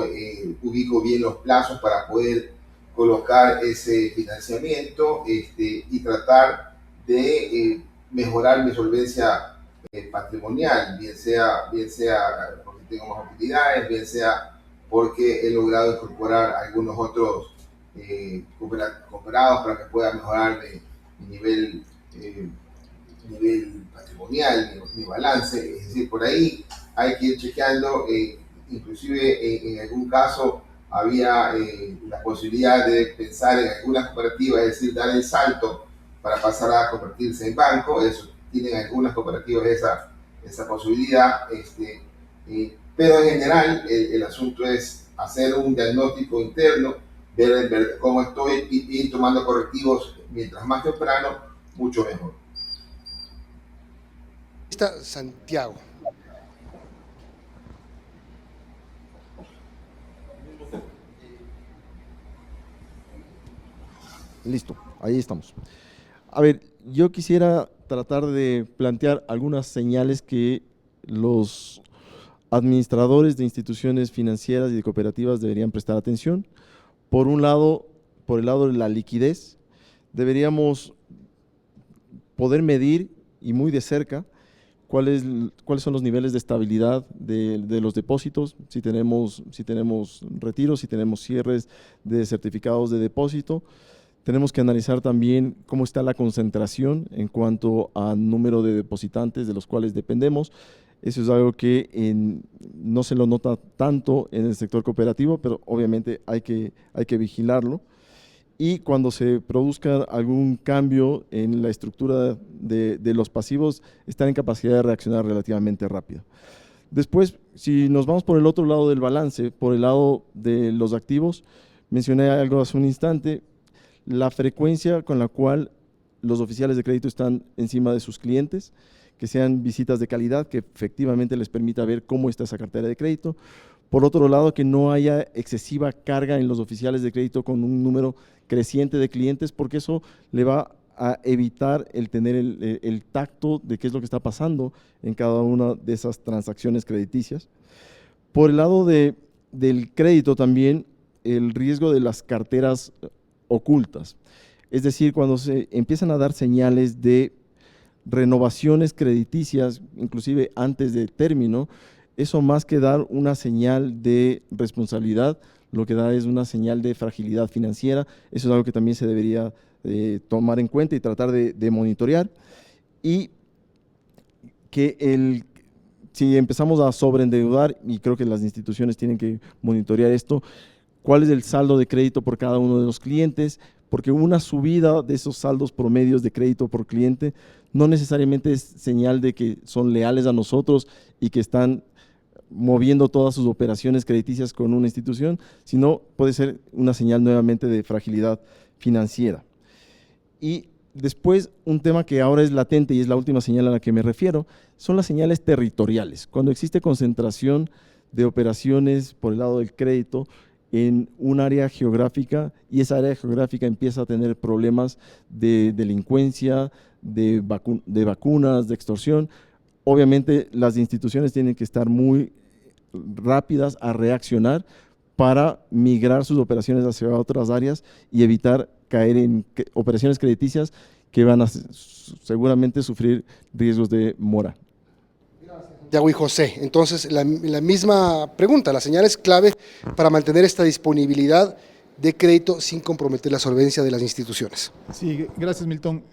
ubico bien los plazos para poder colocar ese financiamiento y tratar de mejorar mi solvencia patrimonial, bien sea porque tengo más utilidades, bien sea porque he logrado incorporar algunos otros cooperados para que pueda mejorar mi nivel patrimonial, mi balance. Es decir, por ahí hay que ir chequeando, inclusive en algún caso había la posibilidad de pensar en algunas cooperativas, es decir, dar el salto para pasar a convertirse en banco. Eso tienen algunas cooperativas esa posibilidad, pero en general el asunto es hacer un diagnóstico interno, ver cómo estoy y ir tomando correctivos mientras más temprano, mucho mejor. Santiago. Listo, ahí estamos. A ver, yo quisiera tratar de plantear algunas señales que los administradores de instituciones financieras y de cooperativas deberían prestar atención. Por un lado, por el lado de la liquidez, deberíamos poder medir y muy de cerca cuáles son los niveles de estabilidad de los depósitos, si tenemos retiros, si tenemos cierres de certificados de depósito. Tenemos que analizar también cómo está la concentración en cuanto al número de depositantes de los cuales dependemos. Eso es algo que no se lo nota tanto en el sector cooperativo, pero obviamente hay que vigilarlo. Y cuando se produzca algún cambio en la estructura de los pasivos, estar en capacidad de reaccionar relativamente rápido. Después, si nos vamos por el otro lado del balance, por el lado de los activos, mencioné algo hace un instante, la frecuencia con la cual los oficiales de crédito están encima de sus clientes, que sean visitas de calidad, que efectivamente les permita ver cómo está esa cartera de crédito. Por otro lado, que no haya excesiva carga en los oficiales de crédito con un número creciente de clientes, porque eso le va a evitar el tener el tacto de qué es lo que está pasando en cada una de esas transacciones crediticias. Por el lado del crédito también, el riesgo de las carteras ocultas, es decir, cuando se empiezan a dar señales de renovaciones crediticias, inclusive antes de término, eso más que dar una señal de responsabilidad, lo que da es una señal de fragilidad financiera. Eso es algo que también se debería tomar en cuenta y tratar de monitorear. Y que si empezamos a sobreendeudar, y creo que las instituciones tienen que monitorear esto, cuál es el saldo de crédito por cada uno de los clientes, porque una subida de esos saldos promedios de crédito por cliente no necesariamente es señal de que son leales a nosotros y que están moviendo todas sus operaciones crediticias con una institución, sino puede ser una señal nuevamente de fragilidad financiera. Y después, un tema que ahora es latente y es la última señal a la que me refiero, son las señales territoriales. Cuando existe concentración de operaciones por el lado del crédito en un área geográfica y esa área geográfica empieza a tener problemas de delincuencia, de vacunas, de extorsión, obviamente las instituciones tienen que estar muy rápidas a reaccionar para migrar sus operaciones hacia otras áreas y evitar caer en operaciones crediticias que van a seguramente sufrir riesgos de mora. Santiago y José, entonces la misma pregunta, las señales clave para mantener esta disponibilidad de crédito sin comprometer la solvencia de las instituciones. Sí, gracias Milton.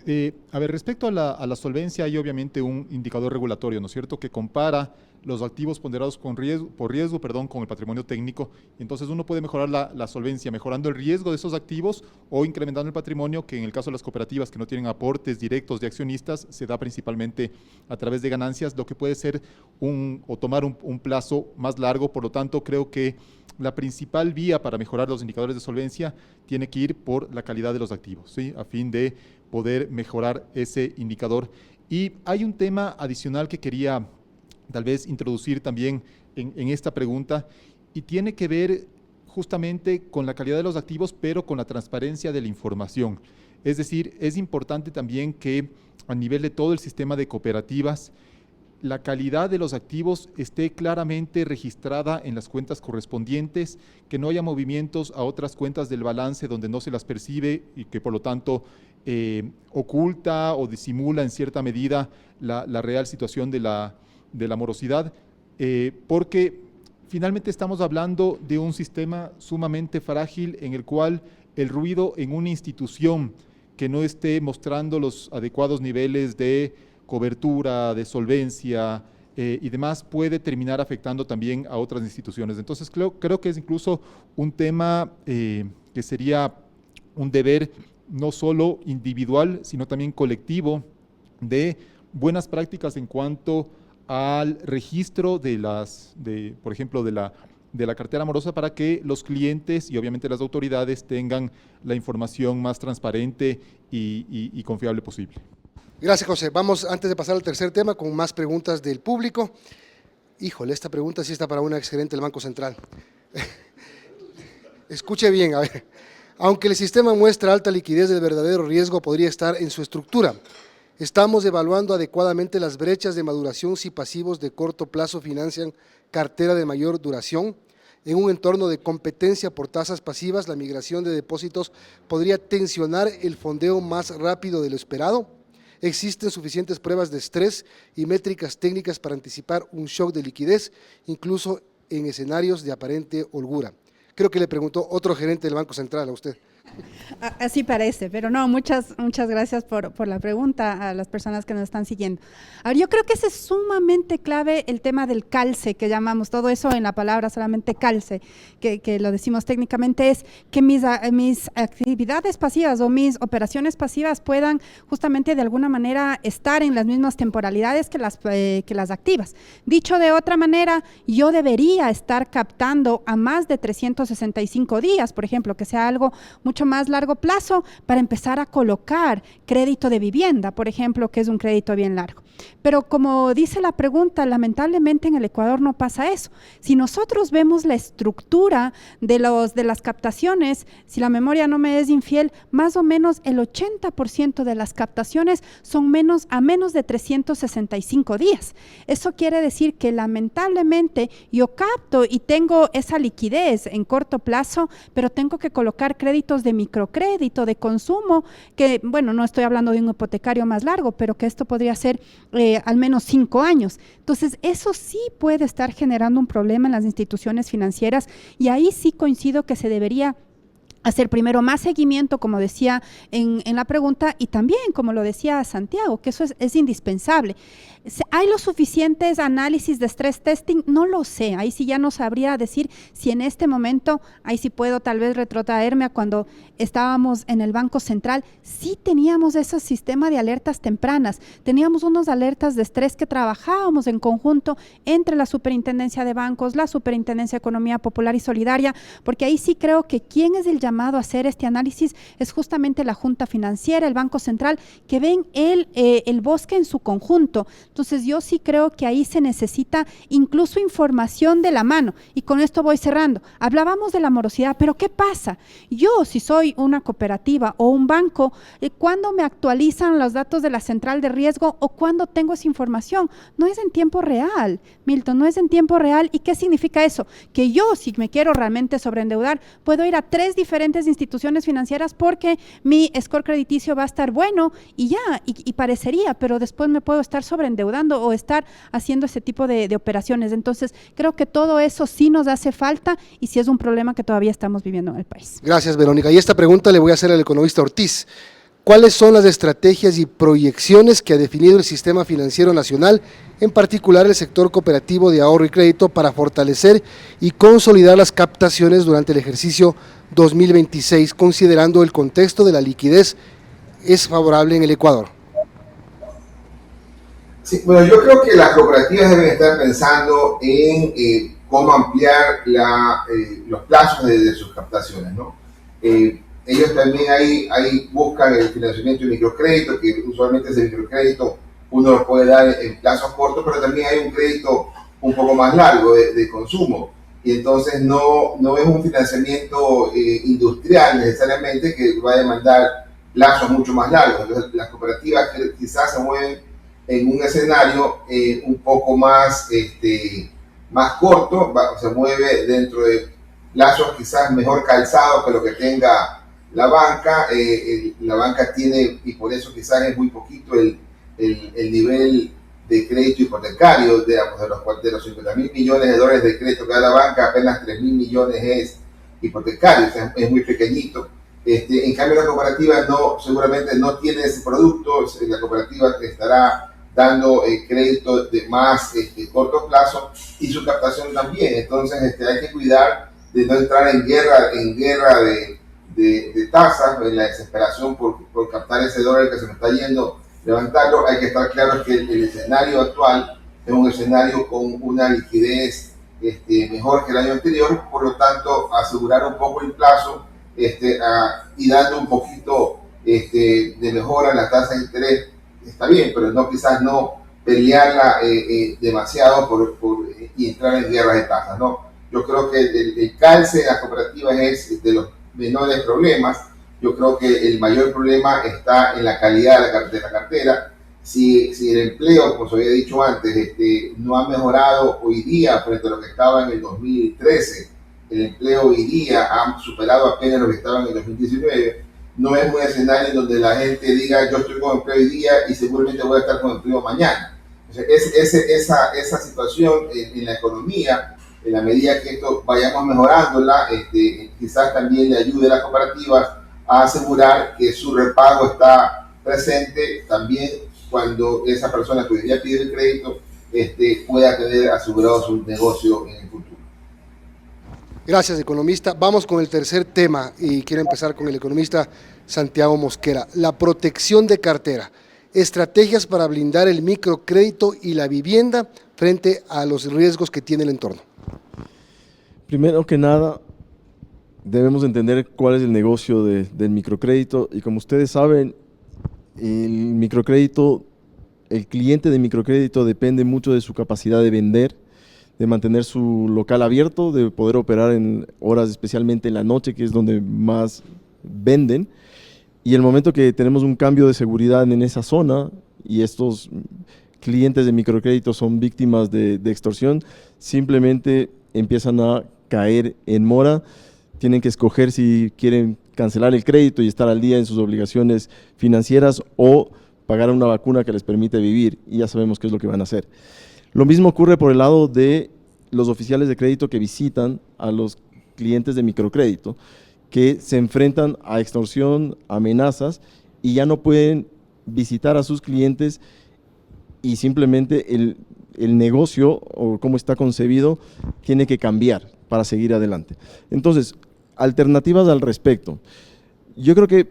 A ver, respecto a la solvencia hay obviamente un indicador regulatorio, ¿no es cierto?, que compara los activos ponderados por riesgo con el patrimonio técnico. Entonces uno puede mejorar la solvencia mejorando el riesgo de esos activos o incrementando el patrimonio, que en el caso de las cooperativas que no tienen aportes directos de accionistas, se da principalmente a través de ganancias, lo que puede ser tomar un plazo más largo. Por lo tanto, creo que la principal vía para mejorar los indicadores de solvencia tiene que ir por la calidad de los activos, ¿sí?, a fin de poder mejorar ese indicador. Y hay un tema adicional que quería tal vez introducir también en esta pregunta, y tiene que ver justamente con la calidad de los activos, pero con la transparencia de la información. Es decir, es importante también que a nivel de todo el sistema de cooperativas, la calidad de los activos esté claramente registrada en las cuentas correspondientes, que no haya movimientos a otras cuentas del balance donde no se las percibe y que por lo tanto oculta o disimula en cierta medida la real situación de la morosidad, porque finalmente estamos hablando de un sistema sumamente frágil en el cual el ruido en una institución que no esté mostrando los adecuados niveles de cobertura, de solvencia y demás, puede terminar afectando también a otras instituciones. Entonces creo que es incluso un tema que sería un deber no solo individual, sino también colectivo, de buenas prácticas en cuanto al registro por ejemplo, de la cartera morosa, para que los clientes y obviamente las autoridades tengan la información más transparente y confiable posible. Gracias, José. Vamos, antes de pasar al tercer tema, con más preguntas del público. Híjole, esta pregunta sí está para una exgerente del Banco Central. Escuche bien, a ver. Aunque el sistema muestra alta liquidez, el verdadero riesgo podría estar en su estructura. ¿Estamos evaluando adecuadamente las brechas de maduración si pasivos de corto plazo financian cartera de mayor duración? En un entorno de competencia por tasas pasivas, la migración de depósitos podría tensionar el fondeo más rápido de lo esperado. existen suficientes pruebas de estrés y métricas técnicas para anticipar un shock de liquidez, incluso en escenarios de aparente holgura. Creo que le preguntó otro gerente del Banco Central a usted. Así parece, pero no, muchas gracias por la pregunta a las personas que nos están siguiendo. Ahora, yo creo que ese es sumamente clave, el tema del calce, que llamamos todo eso en la palabra solamente calce, que lo decimos técnicamente, es que mis actividades pasivas o mis operaciones pasivas puedan justamente de alguna manera estar en las mismas temporalidades que las activas. Dicho de otra manera, yo debería estar captando a más de 365 días, por ejemplo, que sea algo mucho más largo plazo para empezar a colocar crédito de vivienda, por ejemplo, que es un crédito bien largo. Pero como dice la pregunta, lamentablemente en el Ecuador no pasa eso. Si nosotros vemos la estructura de las captaciones, si la memoria no me es infiel, más o menos el 80% de las captaciones son a menos de 365 días. Eso quiere decir que lamentablemente yo capto y tengo esa liquidez en corto plazo, pero tengo que colocar créditos de microcrédito, de consumo, que bueno, no estoy hablando de un hipotecario más largo, pero que esto podría ser al menos 5 años. Entonces, eso sí puede estar generando un problema en las instituciones financieras y ahí sí coincido que se debería hacer primero más seguimiento, como decía en la pregunta, y también, como lo decía Santiago, que eso es indispensable. ¿Hay los suficientes análisis de stress testing? No lo sé, ahí sí ya no sabría decir si en este momento, ahí sí puedo tal vez retrotraerme a cuando estábamos en el Banco Central, sí teníamos ese sistema de alertas tempranas, teníamos unos alertas de estrés que trabajábamos en conjunto entre la Superintendencia de Bancos, la Superintendencia de Economía Popular y Solidaria, porque ahí sí creo que quien es el llamado a hacer este análisis es justamente la Junta Financiera, el Banco Central, que ven el bosque en su conjunto. Entonces yo sí creo que ahí se necesita incluso información de la mano, y con esto voy cerrando. Hablábamos de la morosidad, pero ¿qué pasa? Yo, si soy una cooperativa o un banco, ¿cuándo me actualizan los datos de la central de riesgo o cuándo tengo esa información? No es en tiempo real, Milton, no es en tiempo real. ¿Y qué significa eso? Que yo, si me quiero realmente sobreendeudar, puedo ir a 3 diferentes instituciones financieras porque mi score crediticio va a estar bueno y ya, y parecería, pero después me puedo estar sobreendeudando o estar haciendo ese tipo de operaciones. Entonces, creo que todo eso sí nos hace falta y sí es un problema que todavía estamos viviendo en el país. Gracias, Verónica. Y esta pregunta le voy a hacer al economista Ortiz. ¿Cuáles son las estrategias y proyecciones que ha definido el sistema financiero nacional, en particular el sector cooperativo de ahorro y crédito, para fortalecer y consolidar las captaciones durante el ejercicio 2026, considerando el contexto de la liquidez es favorable en el Ecuador? Sí, bueno, yo creo que las cooperativas deben estar pensando en cómo ampliar los plazos de sus captaciones, ¿no? Ellos también ahí buscan el financiamiento de microcrédito, que usualmente ese microcrédito uno lo puede dar en plazos cortos, pero también hay un crédito un poco más largo de consumo. Y entonces no es un financiamiento industrial necesariamente que va a demandar plazos mucho más largos. Entonces, las cooperativas que quizás se mueven en un escenario un poco más corto, se mueve dentro de plazos quizás mejor calzados que lo que tenga la banca. La banca tiene, y por eso quizás es muy poquito el nivel de crédito hipotecario, de los 50.000 millones de dólares de crédito que da la banca, apenas 3.000 millones es hipotecario, o sea, es muy pequeñito. En cambio, la cooperativa seguramente no tiene ese producto. La cooperativa estará dando crédito de más corto plazo y su captación también. Entonces hay que cuidar de no entrar en guerra de tasas, en la desesperación por captar ese dólar que se me está yendo, levantarlo. Hay que estar claro que el escenario actual es un escenario con una liquidez mejor que el año anterior, por lo tanto asegurar un poco el plazo y dando un poquito de mejora en la tasa de interés está bien, pero quizás no pelearla demasiado y entrar en guerras de tasas, ¿no? Yo creo que el calce de las cooperativas es de los menores problemas. Yo creo que el mayor problema está en la calidad de la cartera. Si el empleo, como se había dicho antes, no ha mejorado hoy día frente a lo que estaba en el 2013, el empleo hoy día ha superado apenas lo que estaba en el 2019, no es un escenario en donde la gente diga yo estoy con empleo hoy día y seguramente voy a estar con empleo mañana. O sea, esa situación en la economía, en la medida que esto vayamos mejorándola, quizás también le ayude a las cooperativas a asegurar que su repago está presente también cuando esa persona que hoy día pide el crédito pueda tener asegurado su negocio en el futuro. Gracias, economista. Vamos con el tercer tema y quiero empezar con el economista Santiago Mosquera. La protección de cartera, estrategias para blindar el microcrédito y la vivienda frente a los riesgos que tiene el entorno. Primero que nada, debemos entender cuál es el negocio del microcrédito y como ustedes saben, el microcrédito, el cliente de microcrédito depende mucho de su capacidad de vender, de mantener su local abierto, de poder operar en horas especialmente en la noche, que es donde más venden. Y el momento que tenemos un cambio de seguridad en esa zona y estos clientes de microcrédito son víctimas de extorsión, simplemente empiezan a caer en mora, tienen que escoger si quieren cancelar el crédito y estar al día en sus obligaciones financieras o pagar una vacuna que les permite vivir, y ya sabemos qué es lo que van a hacer. Lo mismo ocurre por el lado de los oficiales de crédito que visitan a los clientes de microcrédito, que se enfrentan a extorsión, amenazas, y ya no pueden visitar a sus clientes y simplemente el negocio o cómo está concebido tiene que cambiar para seguir adelante. Entonces, alternativas al respecto. Yo creo que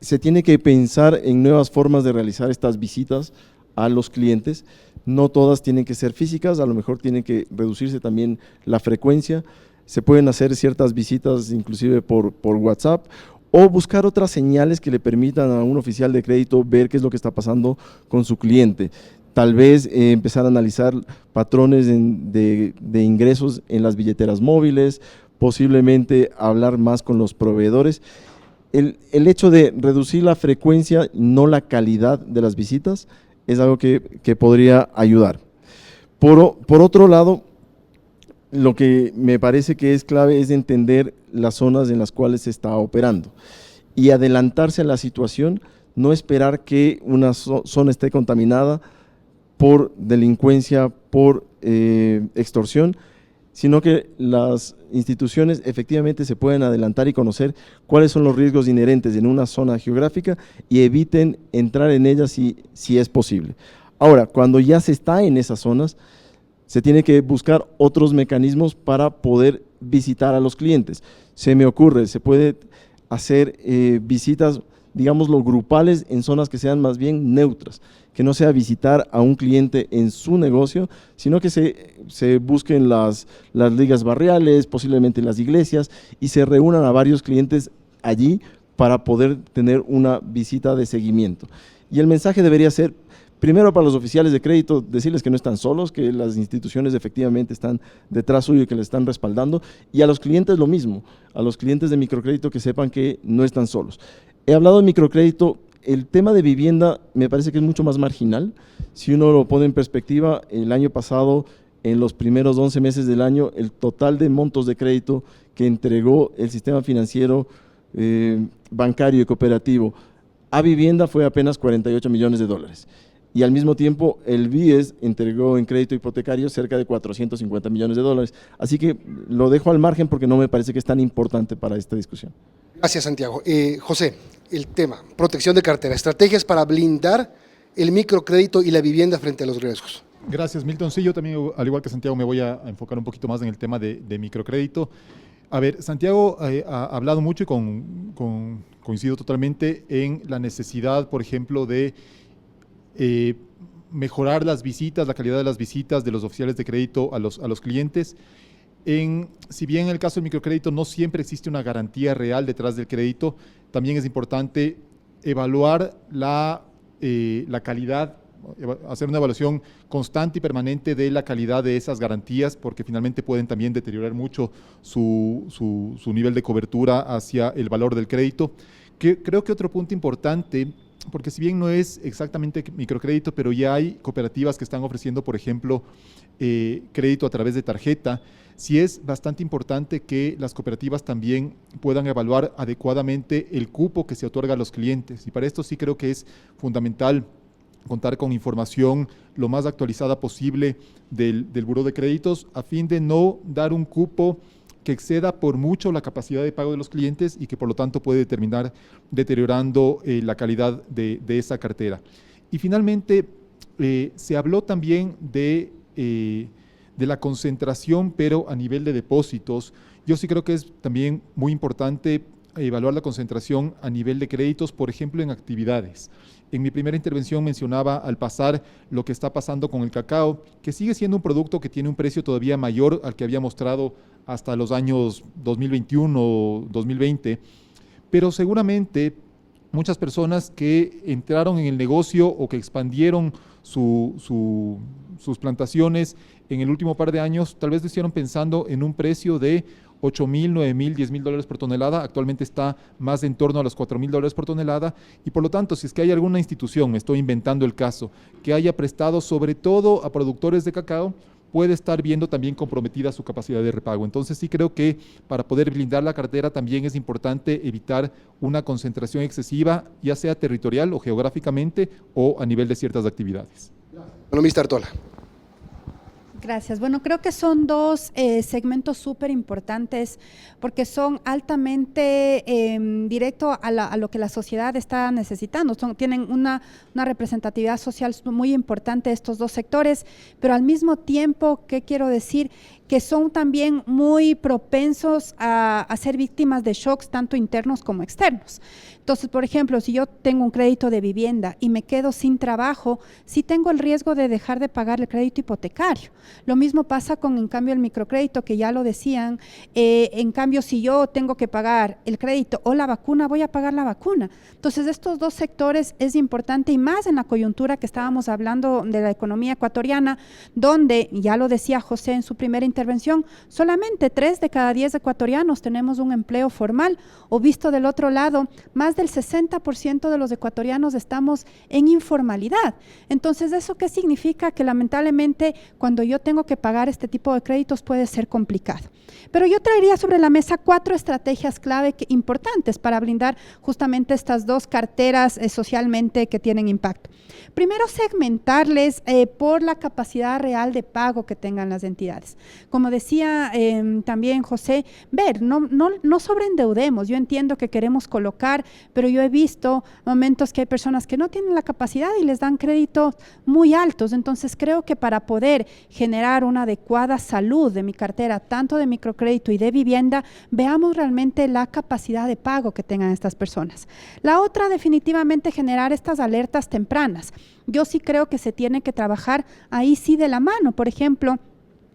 se tiene que pensar en nuevas formas de realizar estas visitas a los clientes. No todas tienen que ser físicas, a lo mejor tiene que reducirse también la frecuencia. Se pueden hacer ciertas visitas inclusive por WhatsApp o buscar otras señales que le permitan a un oficial de crédito ver qué es lo que está pasando con su cliente. Tal vez empezar a analizar patrones de ingresos en las billeteras móviles, posiblemente hablar más con los proveedores. El hecho de reducir la frecuencia, no la calidad de las visitas, es algo que podría ayudar. Por otro lado, lo que me parece que es clave es entender las zonas en las cuales se está operando y adelantarse a la situación, no esperar que una zona esté contaminada por delincuencia, por extorsión, sino que las instituciones efectivamente se pueden adelantar y conocer cuáles son los riesgos inherentes en una zona geográfica y eviten entrar en ellas si es posible. Ahora, cuando ya se está en esas zonas, se tiene que buscar otros mecanismos para poder visitar a los clientes. Se me ocurre, se puede hacer visitas, digámoslo, grupales en zonas que sean más bien neutras, que no sea visitar a un cliente en su negocio, sino que se busquen las ligas barriales, posiblemente las iglesias, y se reúnan a varios clientes allí para poder tener una visita de seguimiento. Y el mensaje debería ser, primero para los oficiales de crédito, decirles que no están solos, que las instituciones efectivamente están detrás suyo y que les están respaldando, y a los clientes lo mismo, a los clientes de microcrédito que sepan que no están solos. He hablado de microcrédito, el tema de vivienda me parece que es mucho más marginal. Si uno lo pone en perspectiva, el año pasado, en los primeros 11 meses del año, el total de montos de crédito que entregó el sistema financiero, bancario y cooperativo a vivienda fue apenas 48 millones de dólares. Y al mismo tiempo el BIES entregó en crédito hipotecario cerca de 450 millones de dólares. Así que lo dejo al margen porque no me parece que es tan importante para esta discusión. Gracias, Santiago. José, el tema, protección de cartera, estrategias para blindar el microcrédito y la vivienda frente a los riesgos. Gracias, Milton. Sí, yo también, al igual que Santiago, me voy a enfocar un poquito más en el tema de microcrédito. A ver, Santiago ha hablado mucho y coincido totalmente en la necesidad, por ejemplo, de mejorar las visitas, la calidad de las visitas de los oficiales de crédito a los clientes. Si bien en el caso del microcrédito no siempre existe una garantía real detrás del crédito, también es importante evaluar la calidad, hacer una evaluación constante y permanente de la calidad de esas garantías, porque finalmente pueden también deteriorar mucho su nivel de cobertura hacia el valor del crédito. Creo que otro punto importante, porque si bien no es exactamente microcrédito, pero ya hay cooperativas que están ofreciendo, por ejemplo, crédito a través de tarjeta. sí es bastante importante que las cooperativas también puedan evaluar adecuadamente el cupo que se otorga a los clientes, y para esto sí creo que es fundamental contar con información lo más actualizada posible del Buró de Créditos, a fin de no dar un cupo que exceda por mucho la capacidad de pago de los clientes y que por lo tanto puede terminar deteriorando la calidad de esa cartera. Y finalmente, se habló también de la concentración, pero a nivel de depósitos. Yo sí creo que es también muy importante evaluar la concentración a nivel de créditos, por ejemplo, en actividades. En mi primera intervención mencionaba al pasar lo que está pasando con el cacao, que sigue siendo un producto que tiene un precio todavía mayor al que había mostrado hasta los años 2021 o 2020, pero seguramente muchas personas que entraron en el negocio o que expandieron sus plantaciones en el último par de años, tal vez lo hicieron pensando en un precio de $8,000, $9,000, $10,000 por tonelada. Actualmente está más en torno a los $4,000 por tonelada, y por lo tanto, si es que hay alguna institución, estoy inventando el caso, que haya prestado sobre todo a productores de cacao, puede estar viendo también comprometida su capacidad de repago. Entonces sí creo que para poder blindar la cartera también es importante evitar una concentración excesiva, ya sea territorial o geográficamente o a nivel de ciertas actividades. Economista Artola. Gracias. Bueno, creo que son dos segmentos súper importantes porque son altamente directo a lo que la sociedad está necesitando. Tienen una representatividad social muy importante estos dos sectores, pero al mismo tiempo, ¿qué quiero decir? Que son también muy propensos a ser víctimas de shocks tanto internos como externos. Entonces, por ejemplo, si yo tengo un crédito de vivienda y me quedo sin trabajo, sí tengo el riesgo de dejar de pagar el crédito hipotecario. Lo mismo pasa con, en cambio, el microcrédito, que ya lo decían. En cambio, si yo tengo que pagar el crédito o la vacuna, voy a pagar la vacuna. Entonces, estos dos sectores es importante, y más en la coyuntura que estábamos hablando de la economía ecuatoriana, donde, ya lo decía José en su primera intervención, solamente 3 de cada 10 ecuatorianos tenemos un empleo formal, o visto del otro lado, más del 60% de los ecuatorianos estamos en informalidad. Entonces, ¿eso qué significa? Que lamentablemente cuando yo tengo que pagar este tipo de créditos puede ser complicado. Pero yo traería sobre la mesa 4 estrategias clave importantes para blindar justamente estas dos carteras socialmente que tienen impacto. Primero, segmentarles por la capacidad real de pago que tengan las entidades. Como decía también José, no sobreendeudemos. Yo entiendo que queremos colocar, pero yo he visto momentos que hay personas que no tienen la capacidad y les dan créditos muy altos. Entonces, creo que para poder generar una adecuada salud de mi cartera, tanto de microcrédito y de vivienda, veamos realmente la capacidad de pago que tengan estas personas. La otra, definitivamente, generar estas alertas tempranas. Yo sí creo que se tiene que trabajar ahí sí de la mano. Por ejemplo,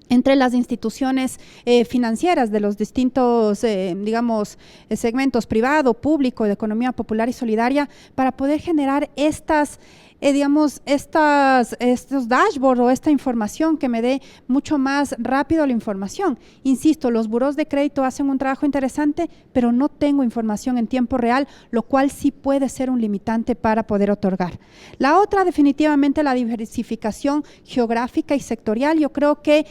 entre las instituciones financieras de los distintos, segmentos privado, público, de economía popular y solidaria, para poder generar estos dashboards o esta información que me dé mucho más rápido la información. Insisto, los buros de crédito hacen un trabajo interesante, pero no tengo información en tiempo real, lo cual sí puede ser un limitante para poder otorgar. La otra, definitivamente, la diversificación geográfica y sectorial. Yo creo que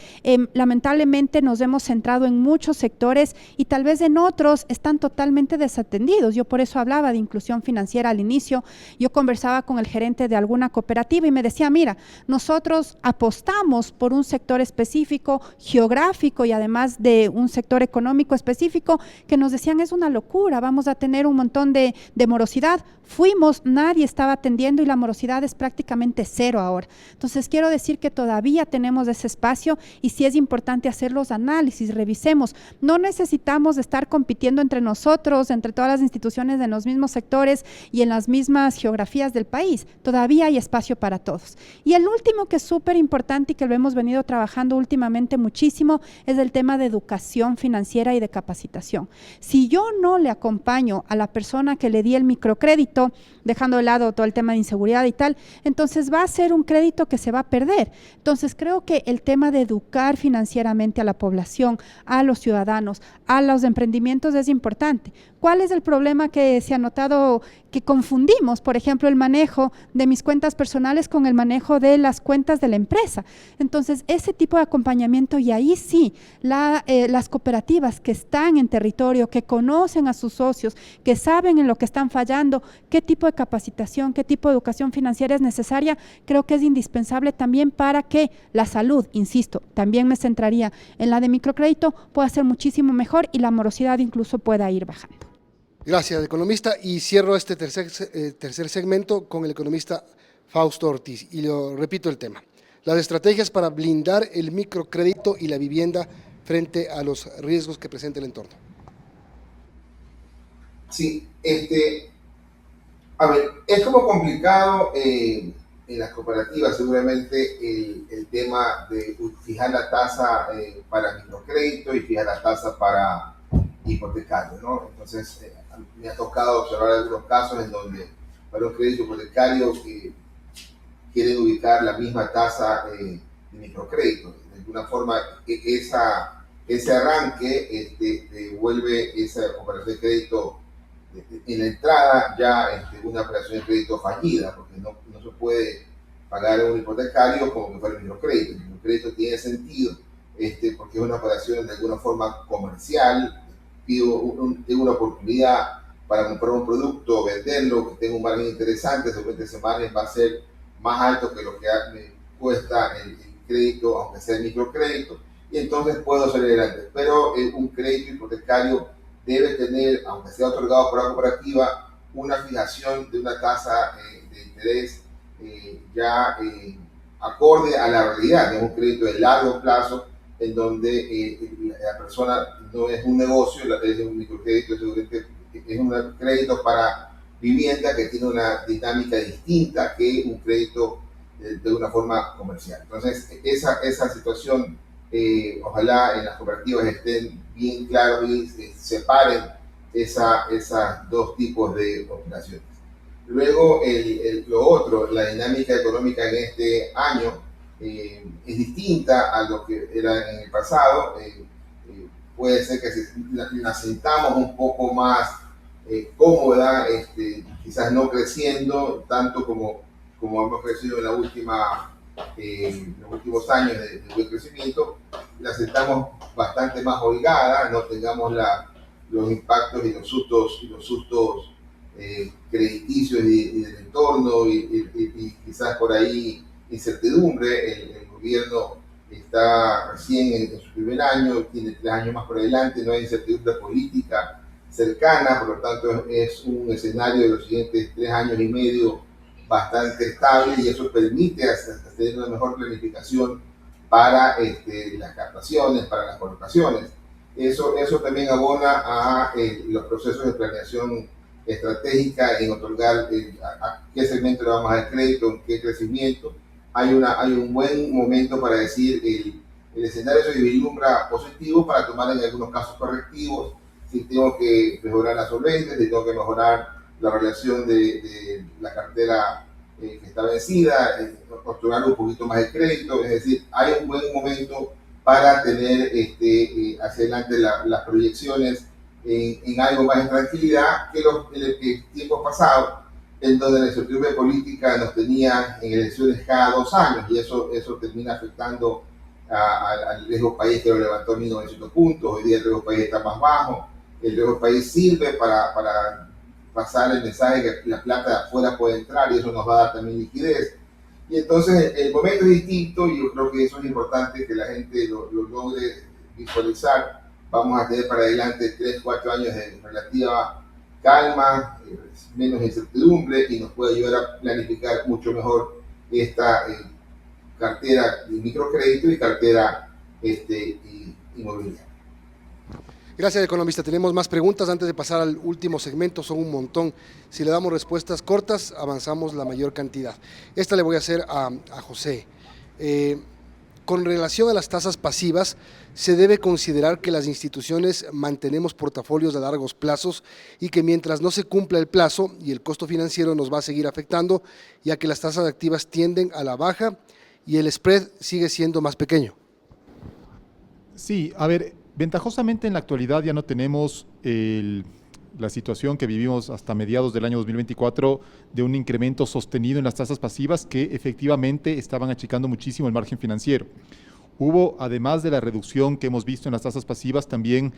lamentablemente nos hemos centrado en muchos sectores y tal vez en otros están totalmente desatendidos. Yo por eso hablaba de inclusión financiera al inicio. Yo conversaba con el gerente de alguna cooperativa y me decía, mira, nosotros apostamos por un sector específico, geográfico, y además de un sector económico específico, que nos decían es una locura, vamos a tener un montón de morosidad. Fuimos, nadie estaba atendiendo y la morosidad es prácticamente cero ahora. Entonces, quiero decir que todavía tenemos ese espacio y sí es importante hacer los análisis, revisemos. No necesitamos estar compitiendo entre nosotros, entre todas las instituciones en los mismos sectores y en las mismas geografías del país. Todavía hay espacio para todos. Y el último, que es súper importante y que lo hemos venido trabajando últimamente muchísimo, es el tema de educación financiera y de capacitación. Si yo no le acompaño a la persona que le di el microcrédito, dejando de lado todo el tema de inseguridad y tal, entonces va a ser un crédito que se va a perder. Entonces, creo que el tema de educar financieramente a la población, a los ciudadanos, a los emprendimientos es importante. cuál es el problema que se ha notado? Que confundimos, por ejemplo, el manejo de mis cuentas personales con el manejo de las cuentas de la empresa. Entonces, ese tipo de acompañamiento, y ahí sí, las cooperativas que están en territorio, que conocen a sus socios, que saben en lo que están fallando, qué tipo de capacitación, qué tipo de educación financiera es necesaria, creo que es indispensable también para que la salud, insisto, también me centraría en la de microcrédito, pueda ser muchísimo mejor y la morosidad incluso pueda ir bajando. Gracias, economista. Y cierro este tercer segmento con el economista Fausto Ortiz. Y lo repito el tema. Las estrategias para blindar el microcrédito y la vivienda frente a los riesgos que presenta el entorno. Sí, a ver, es como complicado en las cooperativas seguramente el tema de fijar la tasa para microcrédito y fijar la tasa para hipotecario, ¿no? Entonces, me ha tocado observar algunos casos en donde para un crédito hipotecario quieren ubicar la misma tasa de microcrédito. De alguna forma, ese arranque devuelve esa operación de crédito en la entrada ya una operación de crédito fallida, porque no se puede pagar un hipotecario como que fuera el microcrédito. El microcrédito tiene sentido porque es una operación de alguna forma comercial. Tengo una oportunidad para comprar un producto, venderlo, que tenga un margen interesante, seguramente ese margen va a ser más alto que lo que me cuesta el crédito, aunque sea el microcrédito, y entonces puedo salir adelante. Pero un crédito hipotecario debe tener, aunque sea otorgado por la cooperativa, una fijación de una tasa de interés acorde a la realidad, de un crédito de largo plazo, en donde la persona no es un negocio, es un microcrédito, es un crédito para vivienda que tiene una dinámica distinta que un crédito de una forma comercial. Entonces, esa situación, ojalá en las cooperativas estén bien claros y separen esas dos tipos de operaciones. Luego, lo otro, la dinámica económica en este año es distinta a lo que era en el pasado. Puede ser que la sintamos un poco más cómoda, quizás no creciendo tanto como hemos crecido en los últimos años de buen crecimiento. La sentamos bastante más holgada, no tengamos los impactos y los sustos crediticios y del entorno y quizás por ahí incertidumbre. El gobierno está recién en su primer año, tiene 3 años más por delante, no hay incertidumbre política cercana, por lo tanto es un escenario de los siguientes 3 años y medio bastante estable, y eso permite hacer una mejor planificación para las captaciones, para las colocaciones. Eso también abona a los procesos de planeación estratégica en otorgar a qué segmento le vamos a dar crédito, en qué crecimiento. Hay un buen momento para decir el escenario se vislumbra positivo para tomar en algunos casos correctivos, si tengo que mejorar la solvencia, si tengo que mejorar la relación de la cartera que está vencida, otorgar un poquito más de crédito. Es decir, hay un buen momento para tener hacia adelante las proyecciones en algo más de tranquilidad que los tiempos pasados, en donde la incertidumbre política nos tenía en elecciones cada 2 años, y eso termina afectando al riesgo país, que lo levantó en 1900 puntos. Hoy día el riesgo país está más bajo. El riesgo país sirve para pasar el mensaje que la plata de afuera puede entrar, y eso nos va a dar también liquidez. Y entonces el momento es distinto, y yo creo que eso es importante que la gente lo logre visualizar. Vamos a tener para adelante 3, 4 años de relativa calma, menos incertidumbre, y nos puede ayudar a planificar mucho mejor esta cartera de microcrédito y cartera inmobiliaria. Gracias, economista. Tenemos más preguntas antes de pasar al último segmento, son un montón. Si le damos respuestas cortas, avanzamos la mayor cantidad. Esta le voy a hacer a José. Con relación a las tasas pasivas, se debe considerar que las instituciones mantenemos portafolios de largos plazos y que mientras no se cumpla el plazo y el costo financiero nos va a seguir afectando, ya que las tasas activas tienden a la baja y el spread sigue siendo más pequeño. Sí, a ver, ventajosamente en la actualidad ya no tenemos la situación que vivimos hasta mediados del año 2024 de un incremento sostenido en las tasas pasivas que efectivamente estaban achicando muchísimo el margen financiero. Hubo, además de la reducción que hemos visto en las tasas pasivas, también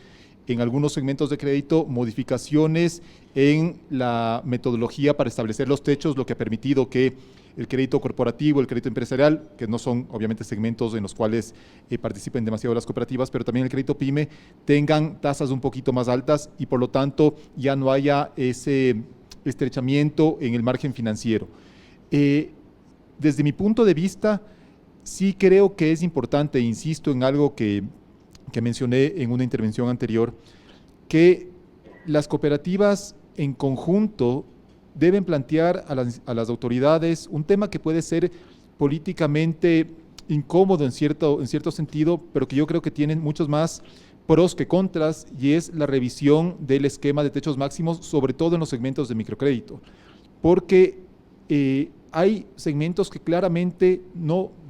en algunos segmentos de crédito, modificaciones en la metodología para establecer los techos, lo que ha permitido que el crédito corporativo, el crédito empresarial, que no son obviamente segmentos en los cuales participen demasiado las cooperativas, pero también el crédito PYME, tengan tasas un poquito más altas y por lo tanto ya no haya ese estrechamiento en el margen financiero. Desde mi punto de vista, sí creo que es importante, insisto en algo que mencioné en una intervención anterior, que las cooperativas en conjunto deben plantear a las autoridades un tema que puede ser políticamente incómodo en cierto sentido, pero que yo creo que tienen muchos más pros que contras, y es la revisión del esquema de techos máximos, sobre todo en los segmentos de microcrédito, porque hay segmentos que claramente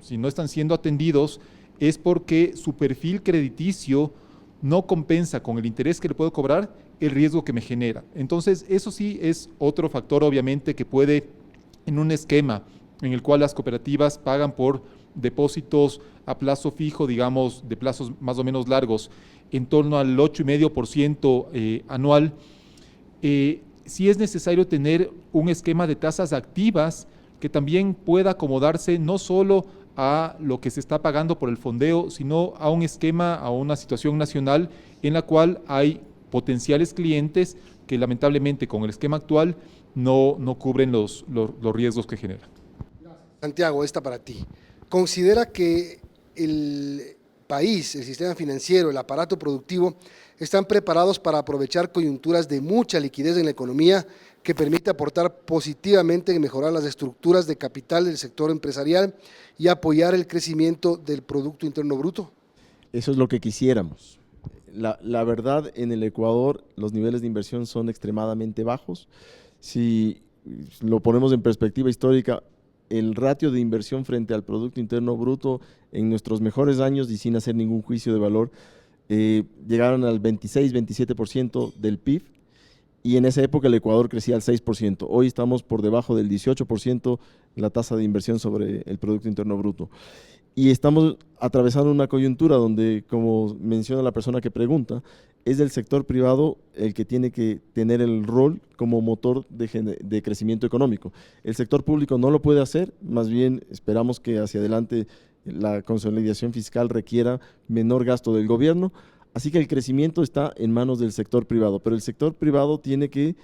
si no están siendo atendidos, es porque su perfil crediticio no compensa con el interés que le puedo cobrar el riesgo que me genera. Entonces, eso sí es otro factor, obviamente, que puede, en un esquema en el cual las cooperativas pagan por depósitos a plazo fijo, digamos, de plazos más o menos largos, en torno al 8,5% anual, sí es necesario tener un esquema de tasas activas que también pueda acomodarse no solo a lo que se está pagando por el fondeo, sino a un esquema, a una situación nacional en la cual hay potenciales clientes que lamentablemente con el esquema actual no cubren los riesgos que genera. Santiago, esta para ti. ¿Considera que el país, el sistema financiero, el aparato productivo están preparados para aprovechar coyunturas de mucha liquidez en la economía que permite aportar positivamente en mejorar las estructuras de capital del sector empresarial y apoyar el crecimiento del Producto Interno Bruto? Eso es lo que quisiéramos. La verdad, en el Ecuador los niveles de inversión son extremadamente bajos. Si lo ponemos en perspectiva histórica, el ratio de inversión frente al Producto Interno Bruto en nuestros mejores años, y sin hacer ningún juicio de valor, llegaron al 26-27% del PIB, y en esa época el Ecuador crecía al 6%. Hoy estamos por debajo del 18% la tasa de inversión sobre el Producto Interno Bruto. Y estamos atravesando una coyuntura donde, como menciona la persona que pregunta, es el sector privado el que tiene que tener el rol como motor de crecimiento económico. El sector público no lo puede hacer, más bien esperamos que hacia adelante la consolidación fiscal requiera menor gasto del gobierno, así que el crecimiento está en manos del sector privado, pero el sector privado tiene que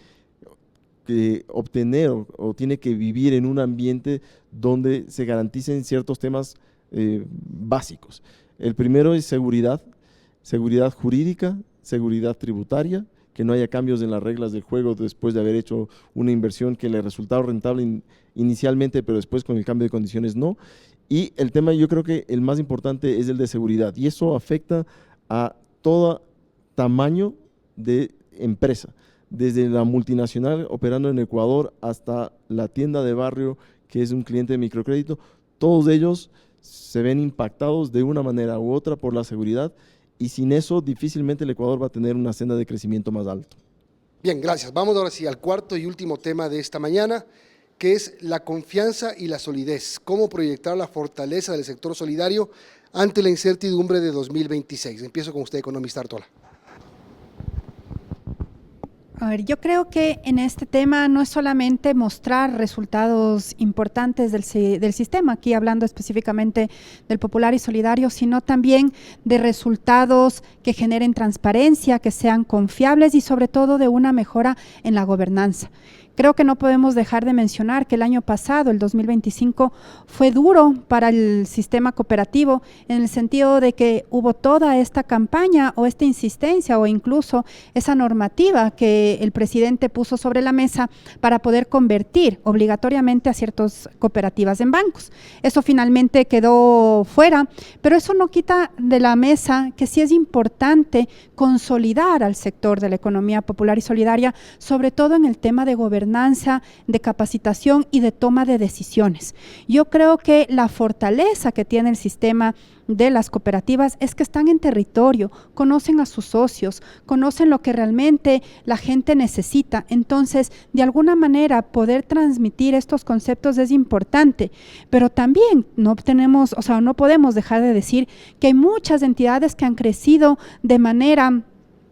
obtener o tiene que vivir en un ambiente donde se garanticen ciertos temas básicos. El primero es seguridad jurídica, seguridad tributaria, que no haya cambios en las reglas del juego después de haber hecho una inversión que le resultaba rentable inicialmente, pero después con el cambio de condiciones no. Y el tema, yo creo que el más importante es el de seguridad, y eso afecta a todo tamaño de empresa, desde la multinacional operando en Ecuador hasta la tienda de barrio que es un cliente de microcrédito. Todos ellos se ven impactados de una manera u otra por la seguridad, y sin eso difícilmente el Ecuador va a tener una senda de crecimiento más alto. Bien, gracias. Vamos ahora sí al cuarto y último tema de esta mañana, que es la confianza y la solidez. ¿Cómo proyectar la fortaleza del sector solidario ante la incertidumbre de 2026? Empiezo con usted, economista Artola. A ver, yo creo que en este tema no es solamente mostrar resultados importantes del sistema, aquí hablando específicamente del popular y solidario, sino también de resultados que generen transparencia, que sean confiables y sobre todo de una mejora en la gobernanza. Creo que no podemos dejar de mencionar que el año pasado, el 2025, fue duro para el sistema cooperativo en el sentido de que hubo toda esta campaña o esta insistencia o incluso esa normativa que el presidente puso sobre la mesa para poder convertir obligatoriamente a ciertas cooperativas en bancos. Eso finalmente quedó fuera, pero eso no quita de la mesa que sí es importante consolidar al sector de la economía popular y solidaria, sobre todo en el tema de gobernanza gobernanza, de capacitación y de toma de decisiones. Yo creo que la fortaleza que tiene el sistema de las cooperativas es que están en territorio, conocen a sus socios, conocen lo que realmente la gente necesita. Entonces, de alguna manera, poder transmitir estos conceptos es importante, pero también no podemos dejar de decir que hay muchas entidades que han crecido de manera,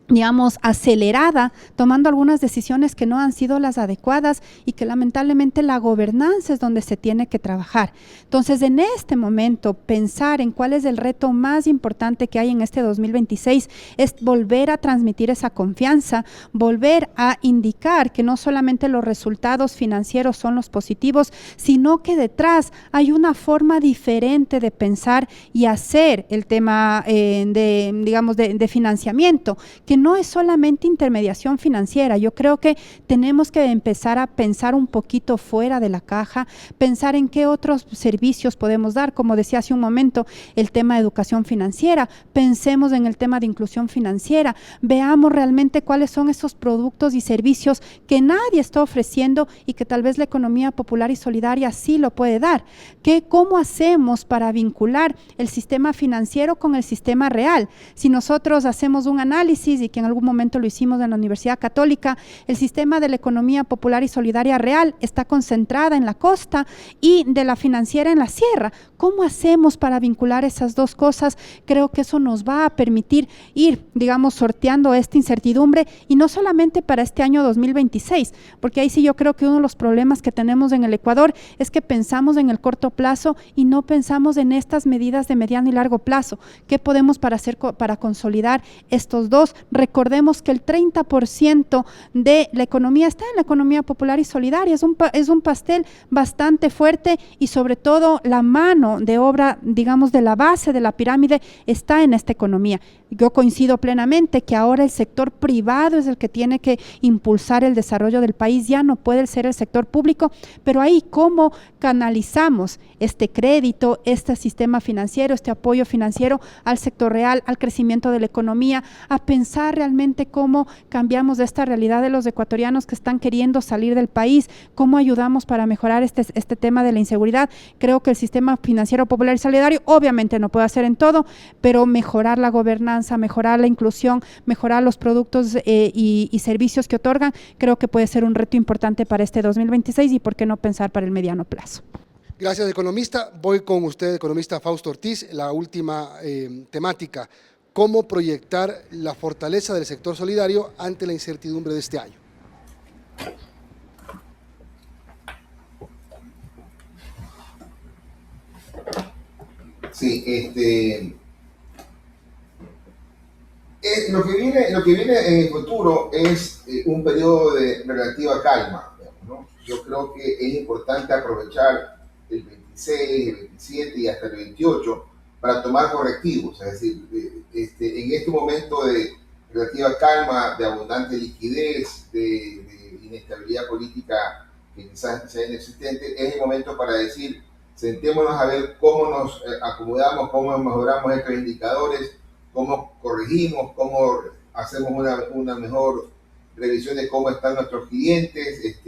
digamos, acelerada, tomando algunas decisiones que no han sido las adecuadas y que lamentablemente la gobernanza es donde se tiene que trabajar. Entonces, en este momento, pensar en cuál es el reto más importante que hay en este 2026 es volver a transmitir esa confianza, volver a indicar que no solamente los resultados financieros son los positivos, sino que detrás hay una forma diferente de pensar y hacer el tema de financiamiento, que no es solamente intermediación financiera. Yo creo que tenemos que empezar a pensar un poquito fuera de la caja, pensar en qué otros servicios podemos dar, como decía hace un momento, el tema de educación financiera, pensemos en el tema de inclusión financiera, veamos realmente cuáles son esos productos y servicios que nadie está ofreciendo y que tal vez la economía popular y solidaria sí lo puede dar. ¿Cómo hacemos para vincular el sistema financiero con el sistema real? Si nosotros hacemos un análisis y que en algún momento lo hicimos en la Universidad Católica, el sistema de la economía popular y solidaria real está concentrada en la costa y de la financiera en la sierra. ¿Cómo hacemos para vincular esas dos cosas? Creo que eso nos va a permitir ir, digamos, sorteando esta incertidumbre, y no solamente para este año 2026, porque ahí sí yo creo que uno de los problemas que tenemos en el Ecuador es que pensamos en el corto plazo y no pensamos en estas medidas de mediano y largo plazo. ¿Qué podemos hacer para consolidar estos dos? Recordemos que el 30% de la economía está en la economía popular y solidaria, es un pastel bastante fuerte, y sobre todo la mano de obra, digamos, de la base de la pirámide está en esta economía. Yo coincido plenamente que ahora el sector privado es el que tiene que impulsar el desarrollo del país, ya no puede ser el sector público, pero ahí cómo canalizamos este crédito, este sistema financiero, este apoyo financiero al sector real, al crecimiento de la economía, a pensar realmente cómo cambiamos esta realidad de los ecuatorianos que están queriendo salir del país, cómo ayudamos para mejorar este tema de la inseguridad. Creo que el sistema financiero popular y solidario obviamente no puede hacer en todo, pero mejorar la gobernanza, mejorar la inclusión, mejorar los productos y servicios que otorgan, creo que puede ser un reto importante para este 2026 y por qué no pensar para el mediano plazo. Gracias, economista. Voy con usted, economista Fausto Ortiz, la última temática. ¿Cómo proyectar la fortaleza del sector solidario ante la incertidumbre de este año? Sí, lo que viene en el futuro es un periodo de relativa calma, ¿no? Yo creo que es importante aprovechar el 26, el 27 y hasta el 28 para tomar correctivos, es decir, en este momento de relativa calma, de abundante liquidez, de inestabilidad política que quizás sea inexistente, es el momento para decir, sentémonos a ver cómo nos acomodamos, cómo mejoramos estos indicadores, cómo corregimos, cómo hacemos una mejor revisión de cómo están nuestros clientes,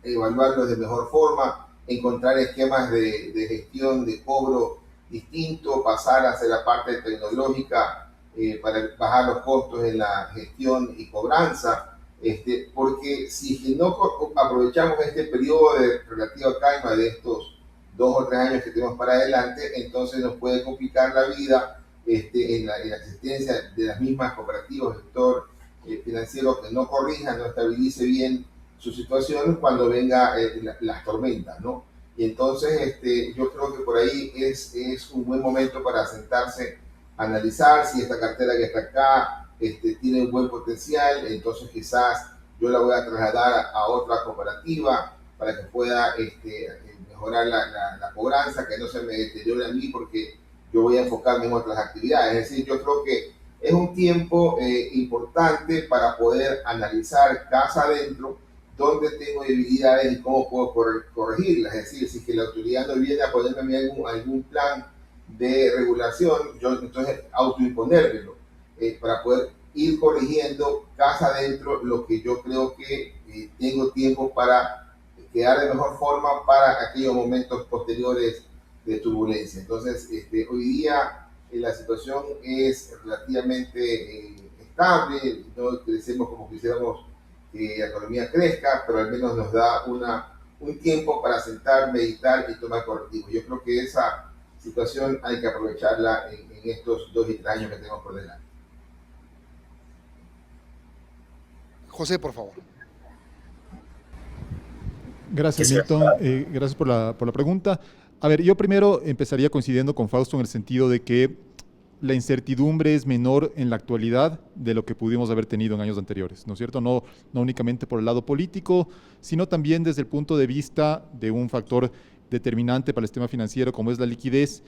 evaluarlos de mejor forma, encontrar esquemas de gestión de cobro distinto, pasar a hacer la parte tecnológica para bajar los costos en la gestión y cobranza, porque si no aprovechamos este periodo de relativa calma de estos 2 o 3 años que tenemos para adelante, entonces nos puede complicar la vida en la existencia de las mismas cooperativas, sector financiero que no corrija, no estabilice bien su situación cuando venga las tormentas, ¿no? Y entonces yo creo que por ahí es un buen momento para sentarse, analizar si esta cartera que está acá tiene un buen potencial, entonces quizás yo la voy a trasladar a otra cooperativa para que pueda mejorar la cobranza, que no se me deteriore a mí porque yo voy a enfocarme en otras actividades. Es decir, yo creo que es un tiempo importante para poder analizar casa adentro dónde tengo debilidades y cómo puedo corregirlas. Es decir, si es que la autoridad no viene a ponerme algún plan de regulación, yo entonces autoimponérmelo para poder ir corrigiendo casa adentro lo que yo creo que tengo tiempo para quedar de mejor forma para aquellos momentos posteriores de turbulencia. Entonces, hoy día la situación es relativamente estable, no crecemos como quisiéramos que la economía crezca, pero al menos nos da un tiempo para sentar, meditar y tomar correctivos. Yo creo que esa situación hay que aprovecharla en estos 2 y 3 años que tenemos por delante. José, por favor. Gracias, Milton. Gracias por la pregunta. A ver, yo primero empezaría coincidiendo con Fausto en el sentido de que la incertidumbre es menor en la actualidad de lo que pudimos haber tenido en años anteriores, ¿no es cierto? No únicamente por el lado político, sino también desde el punto de vista de un factor determinante para el sistema financiero como es la liquidez.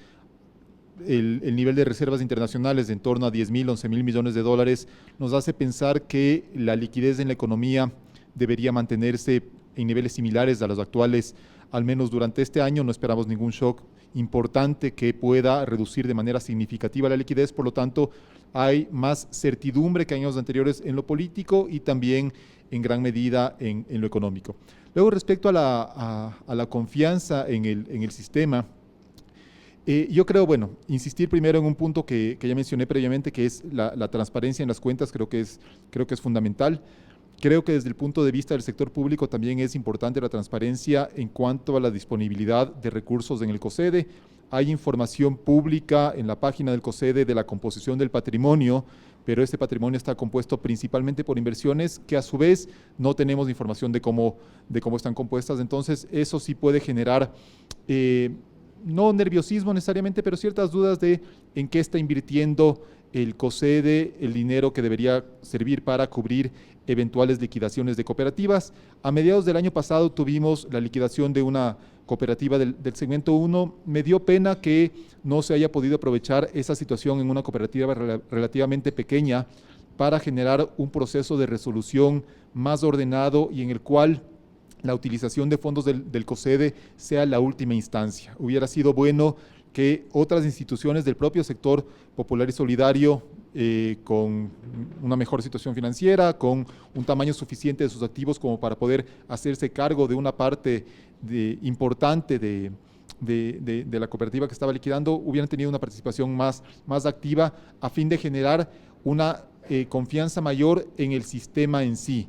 El nivel de reservas internacionales de en torno a 10.000, 11.000 millones de dólares nos hace pensar que la liquidez en la economía debería mantenerse en niveles similares a los actuales, al menos durante este año. No esperamos ningún shock importante que pueda reducir de manera significativa la liquidez, por lo tanto hay más certidumbre que años anteriores en lo político y también en gran medida en lo económico. Luego, respecto a la confianza en el sistema, yo creo, bueno, insistir primero en un punto que ya mencioné previamente, que es la transparencia en las cuentas. Creo que es fundamental. Creo que desde el punto de vista del sector público también es importante la transparencia en cuanto a la disponibilidad de recursos en el COSEDE. Hay información pública en la página del COSEDE de la composición del patrimonio, pero este patrimonio está compuesto principalmente por inversiones que a su vez no tenemos información de cómo están compuestas. Entonces eso sí puede generar no nerviosismo necesariamente, pero ciertas dudas de en qué está invirtiendo el COSEDE el dinero que debería servir para cubrir eventuales liquidaciones de cooperativas. A mediados del año pasado tuvimos la liquidación de una cooperativa del segmento 1. Me dio pena que no se haya podido aprovechar esa situación en una cooperativa relativamente pequeña para generar un proceso de resolución más ordenado y en el cual la utilización de fondos del COSEDE sea la última instancia. Hubiera sido bueno que otras instituciones del propio sector popular y solidario, con una mejor situación financiera, con un tamaño suficiente de sus activos como para poder hacerse cargo de una parte importante de la cooperativa que estaba liquidando, hubieran tenido una participación más activa a fin de generar una confianza mayor en el sistema en sí.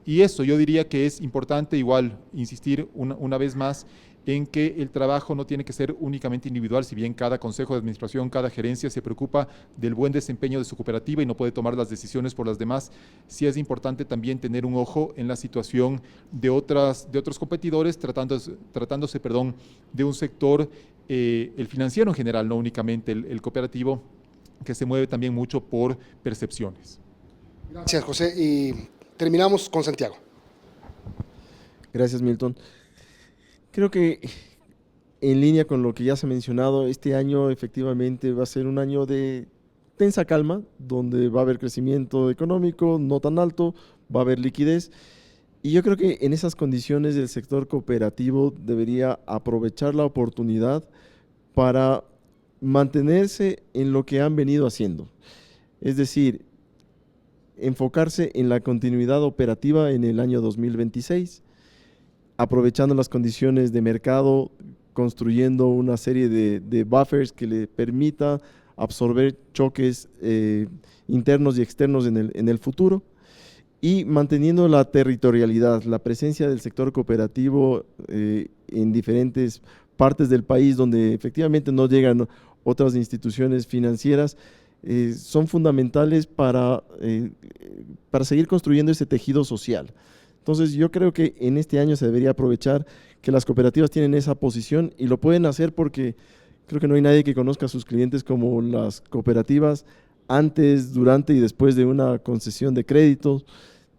Y eso yo diría que es importante igual insistir una vez más en que el trabajo no tiene que ser únicamente individual, si bien cada consejo de administración, cada gerencia se preocupa del buen desempeño de su cooperativa y no puede tomar las decisiones por las demás. Sí es importante también tener un ojo en la situación de otros competidores, tratándose de un sector, el financiero en general, no únicamente el cooperativo, que se mueve también mucho por percepciones. Gracias, José. Y terminamos con Santiago. Gracias, Milton. Creo que en línea con lo que ya se ha mencionado, este año efectivamente va a ser un año de tensa calma, donde va a haber crecimiento económico no tan alto, va a haber liquidez, y yo creo que en esas condiciones el sector cooperativo debería aprovechar la oportunidad para mantenerse en lo que han venido haciendo, es decir, enfocarse en la continuidad operativa en el año 2026, aprovechando las condiciones de mercado, construyendo una serie de buffers que le permita absorber choques internos y externos en el futuro, y manteniendo la territorialidad, la presencia del sector cooperativo en diferentes partes del país donde efectivamente no llegan otras instituciones financieras, son fundamentales para seguir construyendo ese tejido social. Entonces yo creo que en este año se debería aprovechar que las cooperativas tienen esa posición y lo pueden hacer porque creo que no hay nadie que conozca a sus clientes como las cooperativas antes, durante y después de una concesión de créditos.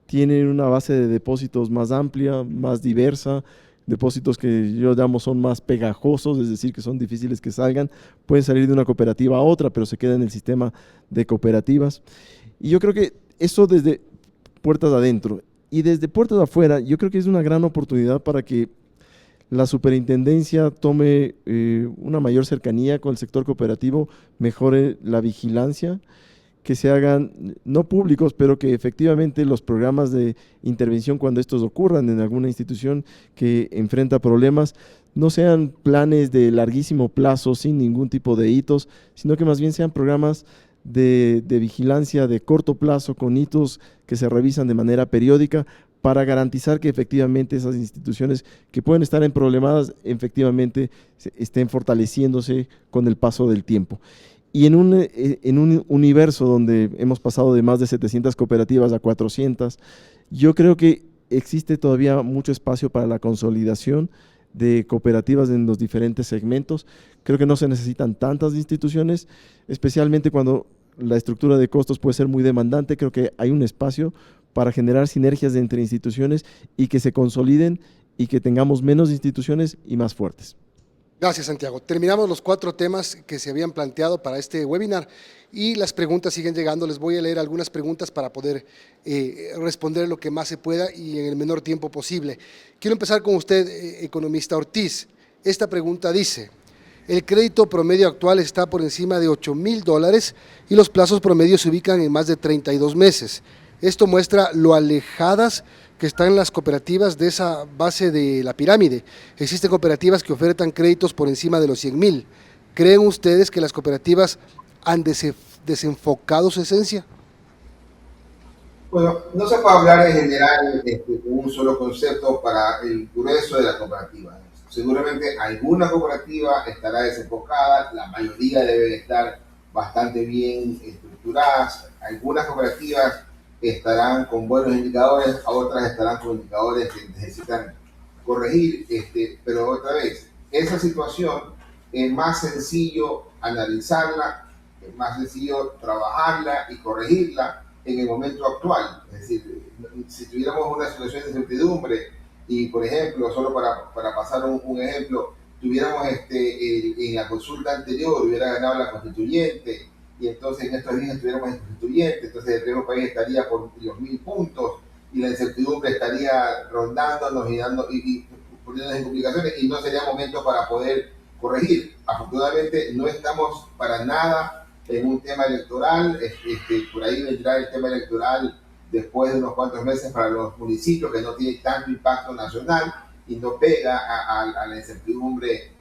Tienen una base de depósitos más amplia, más diversa, depósitos que yo llamo son más pegajosos, es decir, que son difíciles que salgan, pueden salir de una cooperativa a otra, pero se quedan en el sistema de cooperativas. Y yo creo que eso desde puertas adentro. Y desde puertas afuera, yo creo que es una gran oportunidad para que la superintendencia tome una mayor cercanía con el sector cooperativo, mejore la vigilancia, que se hagan, no públicos, pero que efectivamente los programas de intervención cuando estos ocurran en alguna institución que enfrenta problemas, no sean planes de larguísimo plazo sin ningún tipo de hitos, sino que más bien sean programas de vigilancia de corto plazo con hitos que se revisan de manera periódica para garantizar que efectivamente esas instituciones que pueden estar en problemadas efectivamente estén fortaleciéndose con el paso del tiempo. Y en un universo donde hemos pasado de más de 700 cooperativas a 400, yo creo que existe todavía mucho espacio para la consolidación de cooperativas en los diferentes segmentos. Creo que no se necesitan tantas instituciones, especialmente cuando la estructura de costos puede ser muy demandante. Creo que hay un espacio para generar sinergias entre instituciones y que se consoliden y que tengamos menos instituciones y más fuertes. Gracias, Santiago. Terminamos los 4 temas que se habían planteado para este webinar y las preguntas siguen llegando. Les voy a leer algunas preguntas para poder responder lo que más se pueda y en el menor tiempo posible. Quiero empezar con usted, economista Ortiz. Esta pregunta dice: el crédito promedio actual está por encima de $8,000 y los plazos promedios se ubican en más de 32 meses. Esto muestra lo alejadas que están las cooperativas de esa base de la pirámide. Existen cooperativas que ofertan créditos por encima de los 100,000. ¿Creen ustedes que las cooperativas han desenfocado su esencia? Bueno, no se puede hablar en general un solo concepto para el grueso de la cooperativa. Seguramente alguna cooperativa estará desenfocada, la mayoría debe estar bastante bien estructuradas. Algunas cooperativas estarán con buenos indicadores, otras estarán con indicadores que necesitan corregir, pero otra vez, esa situación es más sencillo analizarla, es más sencillo trabajarla y corregirla en el momento actual. Es decir, si tuviéramos una situación de incertidumbre y, por ejemplo, solo para pasar un ejemplo, tuviéramos en la consulta anterior hubiera ganado la constituyente, y entonces en estos días estuviéramos en constituyente, entonces el riesgo país estaría por los 1.000 puntos y la incertidumbre estaría rondándonos y poniéndonos en complicaciones y no sería momento para poder corregir. Afortunadamente no estamos para nada en un tema electoral, por ahí vendrá el tema electoral después de unos cuantos meses para los municipios, que no tiene tanto impacto nacional y no pega a la incertidumbre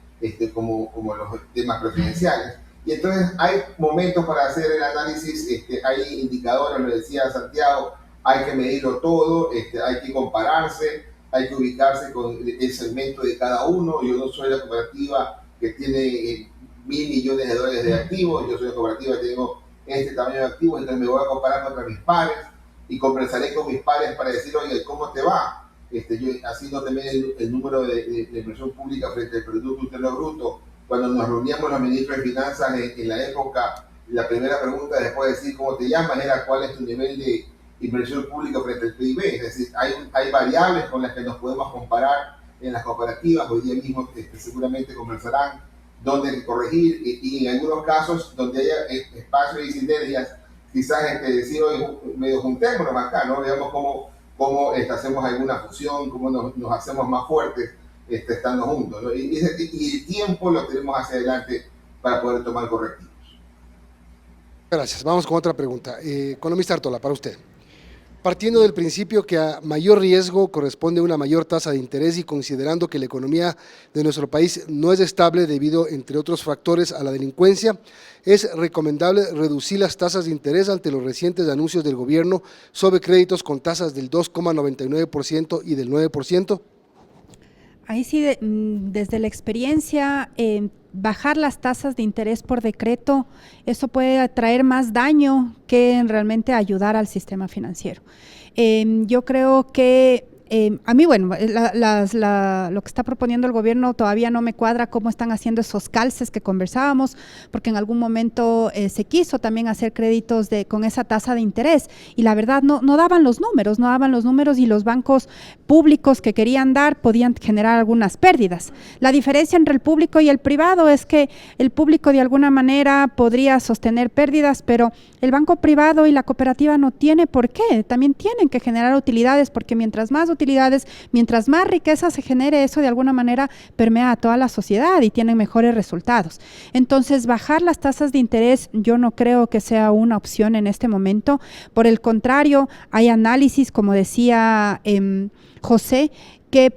como los temas presidenciales. Y entonces hay momentos para hacer el análisis, hay indicadores, lo decía Santiago, hay que medirlo todo, hay que compararse, hay que ubicarse con el segmento de cada uno. Yo no soy la cooperativa que tiene $1.000 millones de activos, yo soy la cooperativa que tengo este tamaño de activos, entonces me voy a comparar contra mis pares y conversaré con mis pares para decir, oye, ¿cómo te va? Yo haciendo también el número de inversión pública frente al Producto Interno Bruto. Cuando nos reuníamos los ministros de Finanzas en la época, la primera pregunta después de decir cómo te llamas era cuál es tu nivel de inversión pública frente al PIB. Es decir, hay variables con las que nos podemos comparar en las cooperativas. Hoy día mismo seguramente conversarán dónde hay que corregir y en algunos casos donde haya espacios y sinergias, quizás decir, hoy medio juntémonos acá, ¿no? Veamos cómo hacemos alguna fusión, cómo nos hacemos más fuertes estando juntos, ¿no? Y el tiempo lo tenemos hacia adelante para poder tomar correctivos. Gracias. Vamos con otra pregunta. Economista Artola, para usted. Partiendo del principio que a mayor riesgo corresponde una mayor tasa de interés y considerando que la economía de nuestro país no es estable debido, entre otros factores, a la delincuencia, ¿es recomendable reducir las tasas de interés ante los recientes anuncios del gobierno sobre créditos con tasas del 2,99% y del 9%? Ahí sí, desde la experiencia, bajar las tasas de interés por decreto, eso puede traer más daño que realmente ayudar al sistema financiero. Yo creo que a mí, bueno, lo que está proponiendo el gobierno todavía no me cuadra cómo están haciendo esos calces que conversábamos, porque en algún momento se quiso también hacer créditos con esa tasa de interés y la verdad no daban los números y los bancos públicos que querían dar podían generar algunas pérdidas. La diferencia entre el público y el privado es que el público de alguna manera podría sostener pérdidas, pero el banco privado y la cooperativa no tiene por qué, también tienen que generar utilidades porque mientras más utilidades, mientras más riqueza se genere, eso de alguna manera permea a toda la sociedad y tienen mejores resultados. Entonces, bajar las tasas de interés yo no creo que sea una opción en este momento. Por el contrario, hay análisis, como decía José, que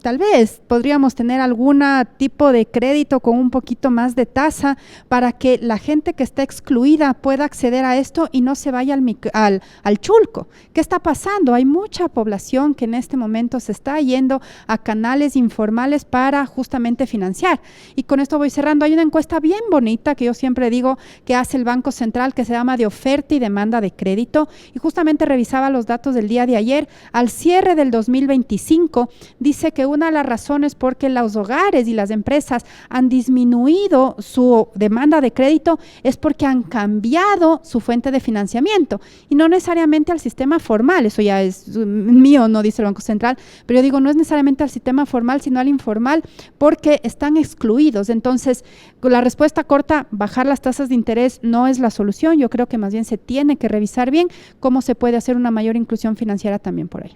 tal vez podríamos tener algún tipo de crédito con un poquito más de tasa para que la gente que está excluida pueda acceder a esto y no se vaya al chulco. ¿Qué está pasando? Hay mucha población que en este momento se está yendo a canales informales para justamente financiar. Y con esto voy cerrando. Hay una encuesta bien bonita que yo siempre digo que hace el Banco Central, que se llama de oferta y demanda de crédito, y justamente revisaba los datos del día de ayer. Al cierre del 2025, dice que una de las razones por que los hogares y las empresas han disminuido su demanda de crédito es porque han cambiado su fuente de financiamiento y no necesariamente al sistema formal. Eso ya es mío, no dice el Banco Central, pero yo digo no es necesariamente al sistema formal, sino al informal, porque están excluidos. Entonces, la respuesta corta, bajar las tasas de interés no es la solución. Yo creo que más bien se tiene que revisar bien cómo se puede hacer una mayor inclusión financiera también por ahí.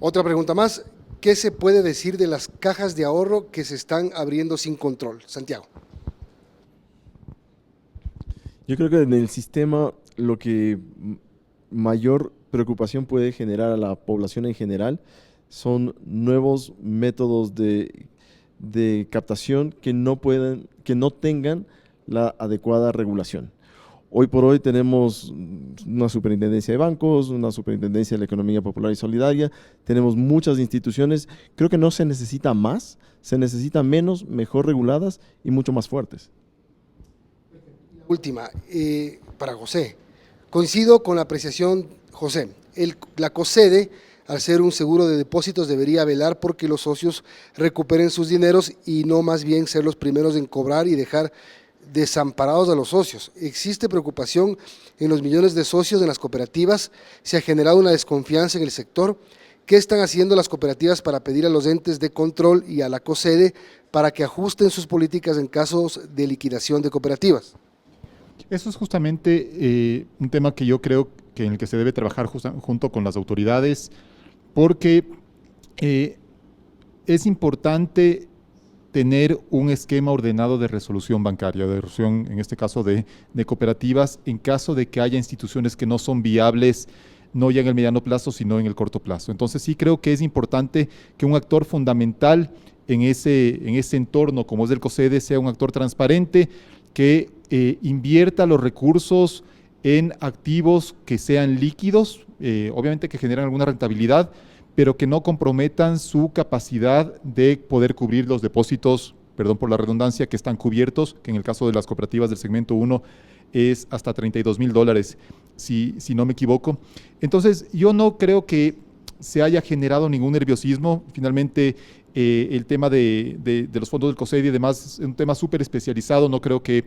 Otra pregunta más. ¿Qué se puede decir de las cajas de ahorro que se están abriendo sin control? Santiago. Yo creo que en el sistema lo que mayor preocupación puede generar a la población en general son nuevos métodos de captación que no tengan la adecuada regulación. Hoy por hoy tenemos una superintendencia de bancos, una superintendencia de la economía popular y solidaria, tenemos muchas instituciones. Creo que no se necesita más, se necesita menos, mejor reguladas y mucho más fuertes. Última, para José. Coincido con la apreciación, José. La COSEDE, al ser un seguro de depósitos, debería velar porque los socios recuperen sus dineros y no más bien ser los primeros en cobrar y dejar desamparados a los socios. Existe preocupación en los millones de socios en las cooperativas, se ha generado una desconfianza en el sector. ¿Qué están haciendo las cooperativas para pedir a los entes de control y a la COSEDE para que ajusten sus políticas en casos de liquidación de cooperativas? Eso es justamente un tema que yo creo que en el que se debe trabajar junto con las autoridades, porque es importante tener un esquema ordenado de resolución bancaria, de resolución, en este caso de cooperativas, en caso de que haya instituciones que no son viables, no ya en el mediano plazo, sino en el corto plazo. Entonces sí creo que es importante que un actor fundamental en ese entorno, como es el COSEDE, sea un actor transparente, que invierta los recursos en activos que sean líquidos, obviamente que generen alguna rentabilidad, pero que no comprometan su capacidad de poder cubrir los depósitos, perdón por la redundancia, que están cubiertos, que en el caso de las cooperativas del segmento 1 es hasta $32,000, si no me equivoco. Entonces, yo no creo que se haya generado ningún nerviosismo. Finalmente, el tema de los fondos del COSEDE y demás es un tema súper especializado. No creo que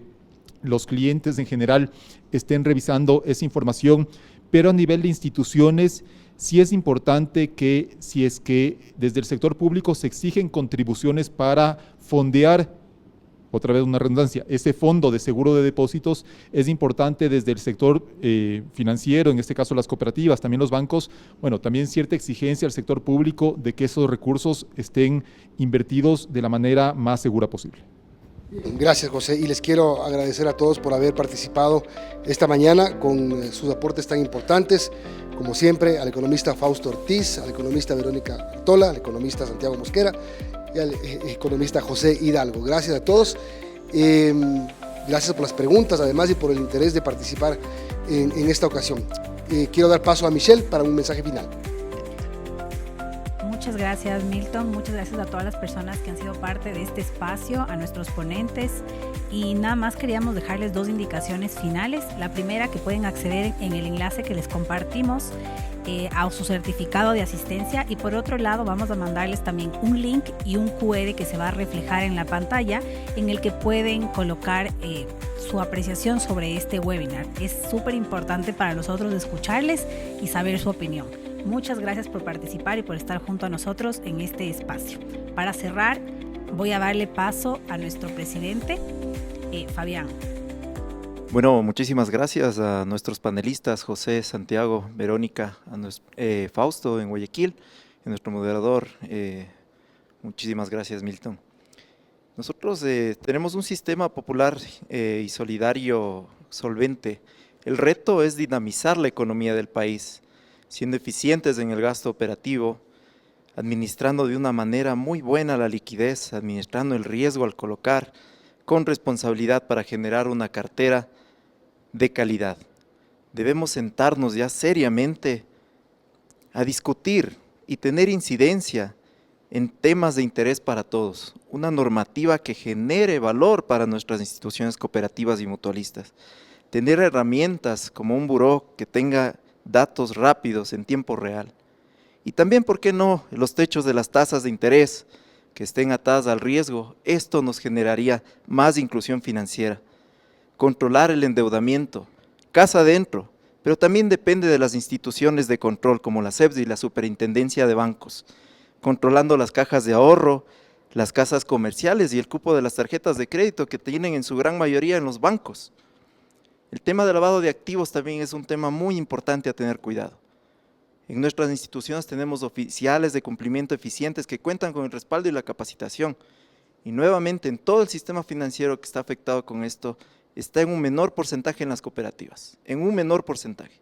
los clientes en general estén revisando esa información, pero a nivel de instituciones sí es importante que, si es que desde el sector público se exigen contribuciones para fondear, otra vez una redundancia, ese fondo de seguro de depósitos, es importante desde el sector financiero, en este caso las cooperativas, también los bancos, bueno, también cierta exigencia al sector público de que esos recursos estén invertidos de la manera más segura posible. Gracias, José, y les quiero agradecer a todos por haber participado esta mañana con sus aportes tan importantes, como siempre, al economista Fausto Ortiz, al economista Verónica Artola, al economista Santiago Mosquera y al economista José Hidalgo. Gracias a todos, gracias por las preguntas, además, y por el interés de participar en esta ocasión. Quiero dar paso a Michelle para un mensaje final. Muchas gracias, Milton. Muchas gracias a todas las personas que han sido parte de este espacio, a nuestros ponentes. Y nada más queríamos dejarles dos indicaciones finales. La primera, que pueden acceder en el enlace que les compartimos a su certificado de asistencia. Y por otro lado, vamos a mandarles también un link y un QR que se va a reflejar en la pantalla, en el que pueden colocar su apreciación sobre este webinar. Es súper importante para nosotros escucharles y saber su opinión. Muchas gracias por participar y por estar junto a nosotros en este espacio. Para cerrar, voy a darle paso a nuestro presidente, Fabián. Bueno, muchísimas gracias a nuestros panelistas, José, Santiago, Verónica, a Fausto en Guayaquil. nuestro moderador. Muchísimas gracias, Milton. Nosotros tenemos un sistema popular y solidario solvente. El reto es dinamizar la economía del país, siendo eficientes en el gasto operativo, administrando de una manera muy buena la liquidez, administrando el riesgo al colocar, con responsabilidad para generar una cartera de calidad. Debemos sentarnos ya seriamente a discutir y tener incidencia en temas de interés para todos, una normativa que genere valor para nuestras instituciones cooperativas y mutualistas, tener herramientas como un buró que tenga datos rápidos en tiempo real. Y también, ¿por qué no?, los techos de las tasas de interés que estén atadas al riesgo. Esto nos generaría más inclusión financiera. Controlar el endeudamiento, casa adentro, pero también depende de las instituciones de control como la SEBS y la Superintendencia de Bancos, controlando las cajas de ahorro, las casas comerciales y el cupo de las tarjetas de crédito que tienen en su gran mayoría en los bancos. El tema del lavado de activos también es un tema muy importante a tener cuidado. En nuestras instituciones tenemos oficiales de cumplimiento eficientes que cuentan con el respaldo y la capacitación. Y nuevamente, en todo el sistema financiero que está afectado con esto, está en un menor porcentaje en las cooperativas, en un menor porcentaje.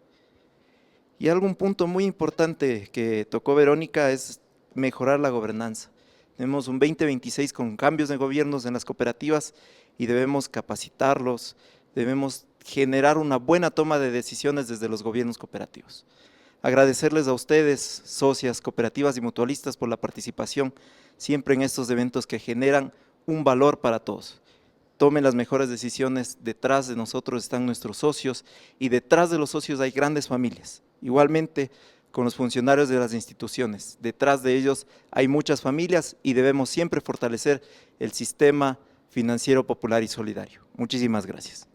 Y algún punto muy importante que tocó Verónica es mejorar la gobernanza. Tenemos un 2026 con cambios de gobiernos en las cooperativas y debemos capacitarlos, debemos generar una buena toma de decisiones desde los gobiernos cooperativos. Agradecerles a ustedes, socias, cooperativas y mutualistas, por la participación siempre en estos eventos que generan un valor para todos. Tomen las mejores decisiones, detrás de nosotros están nuestros socios y detrás de los socios hay grandes familias. Igualmente con los funcionarios de las instituciones, detrás de ellos hay muchas familias y debemos siempre fortalecer el sistema financiero popular y solidario. Muchísimas gracias.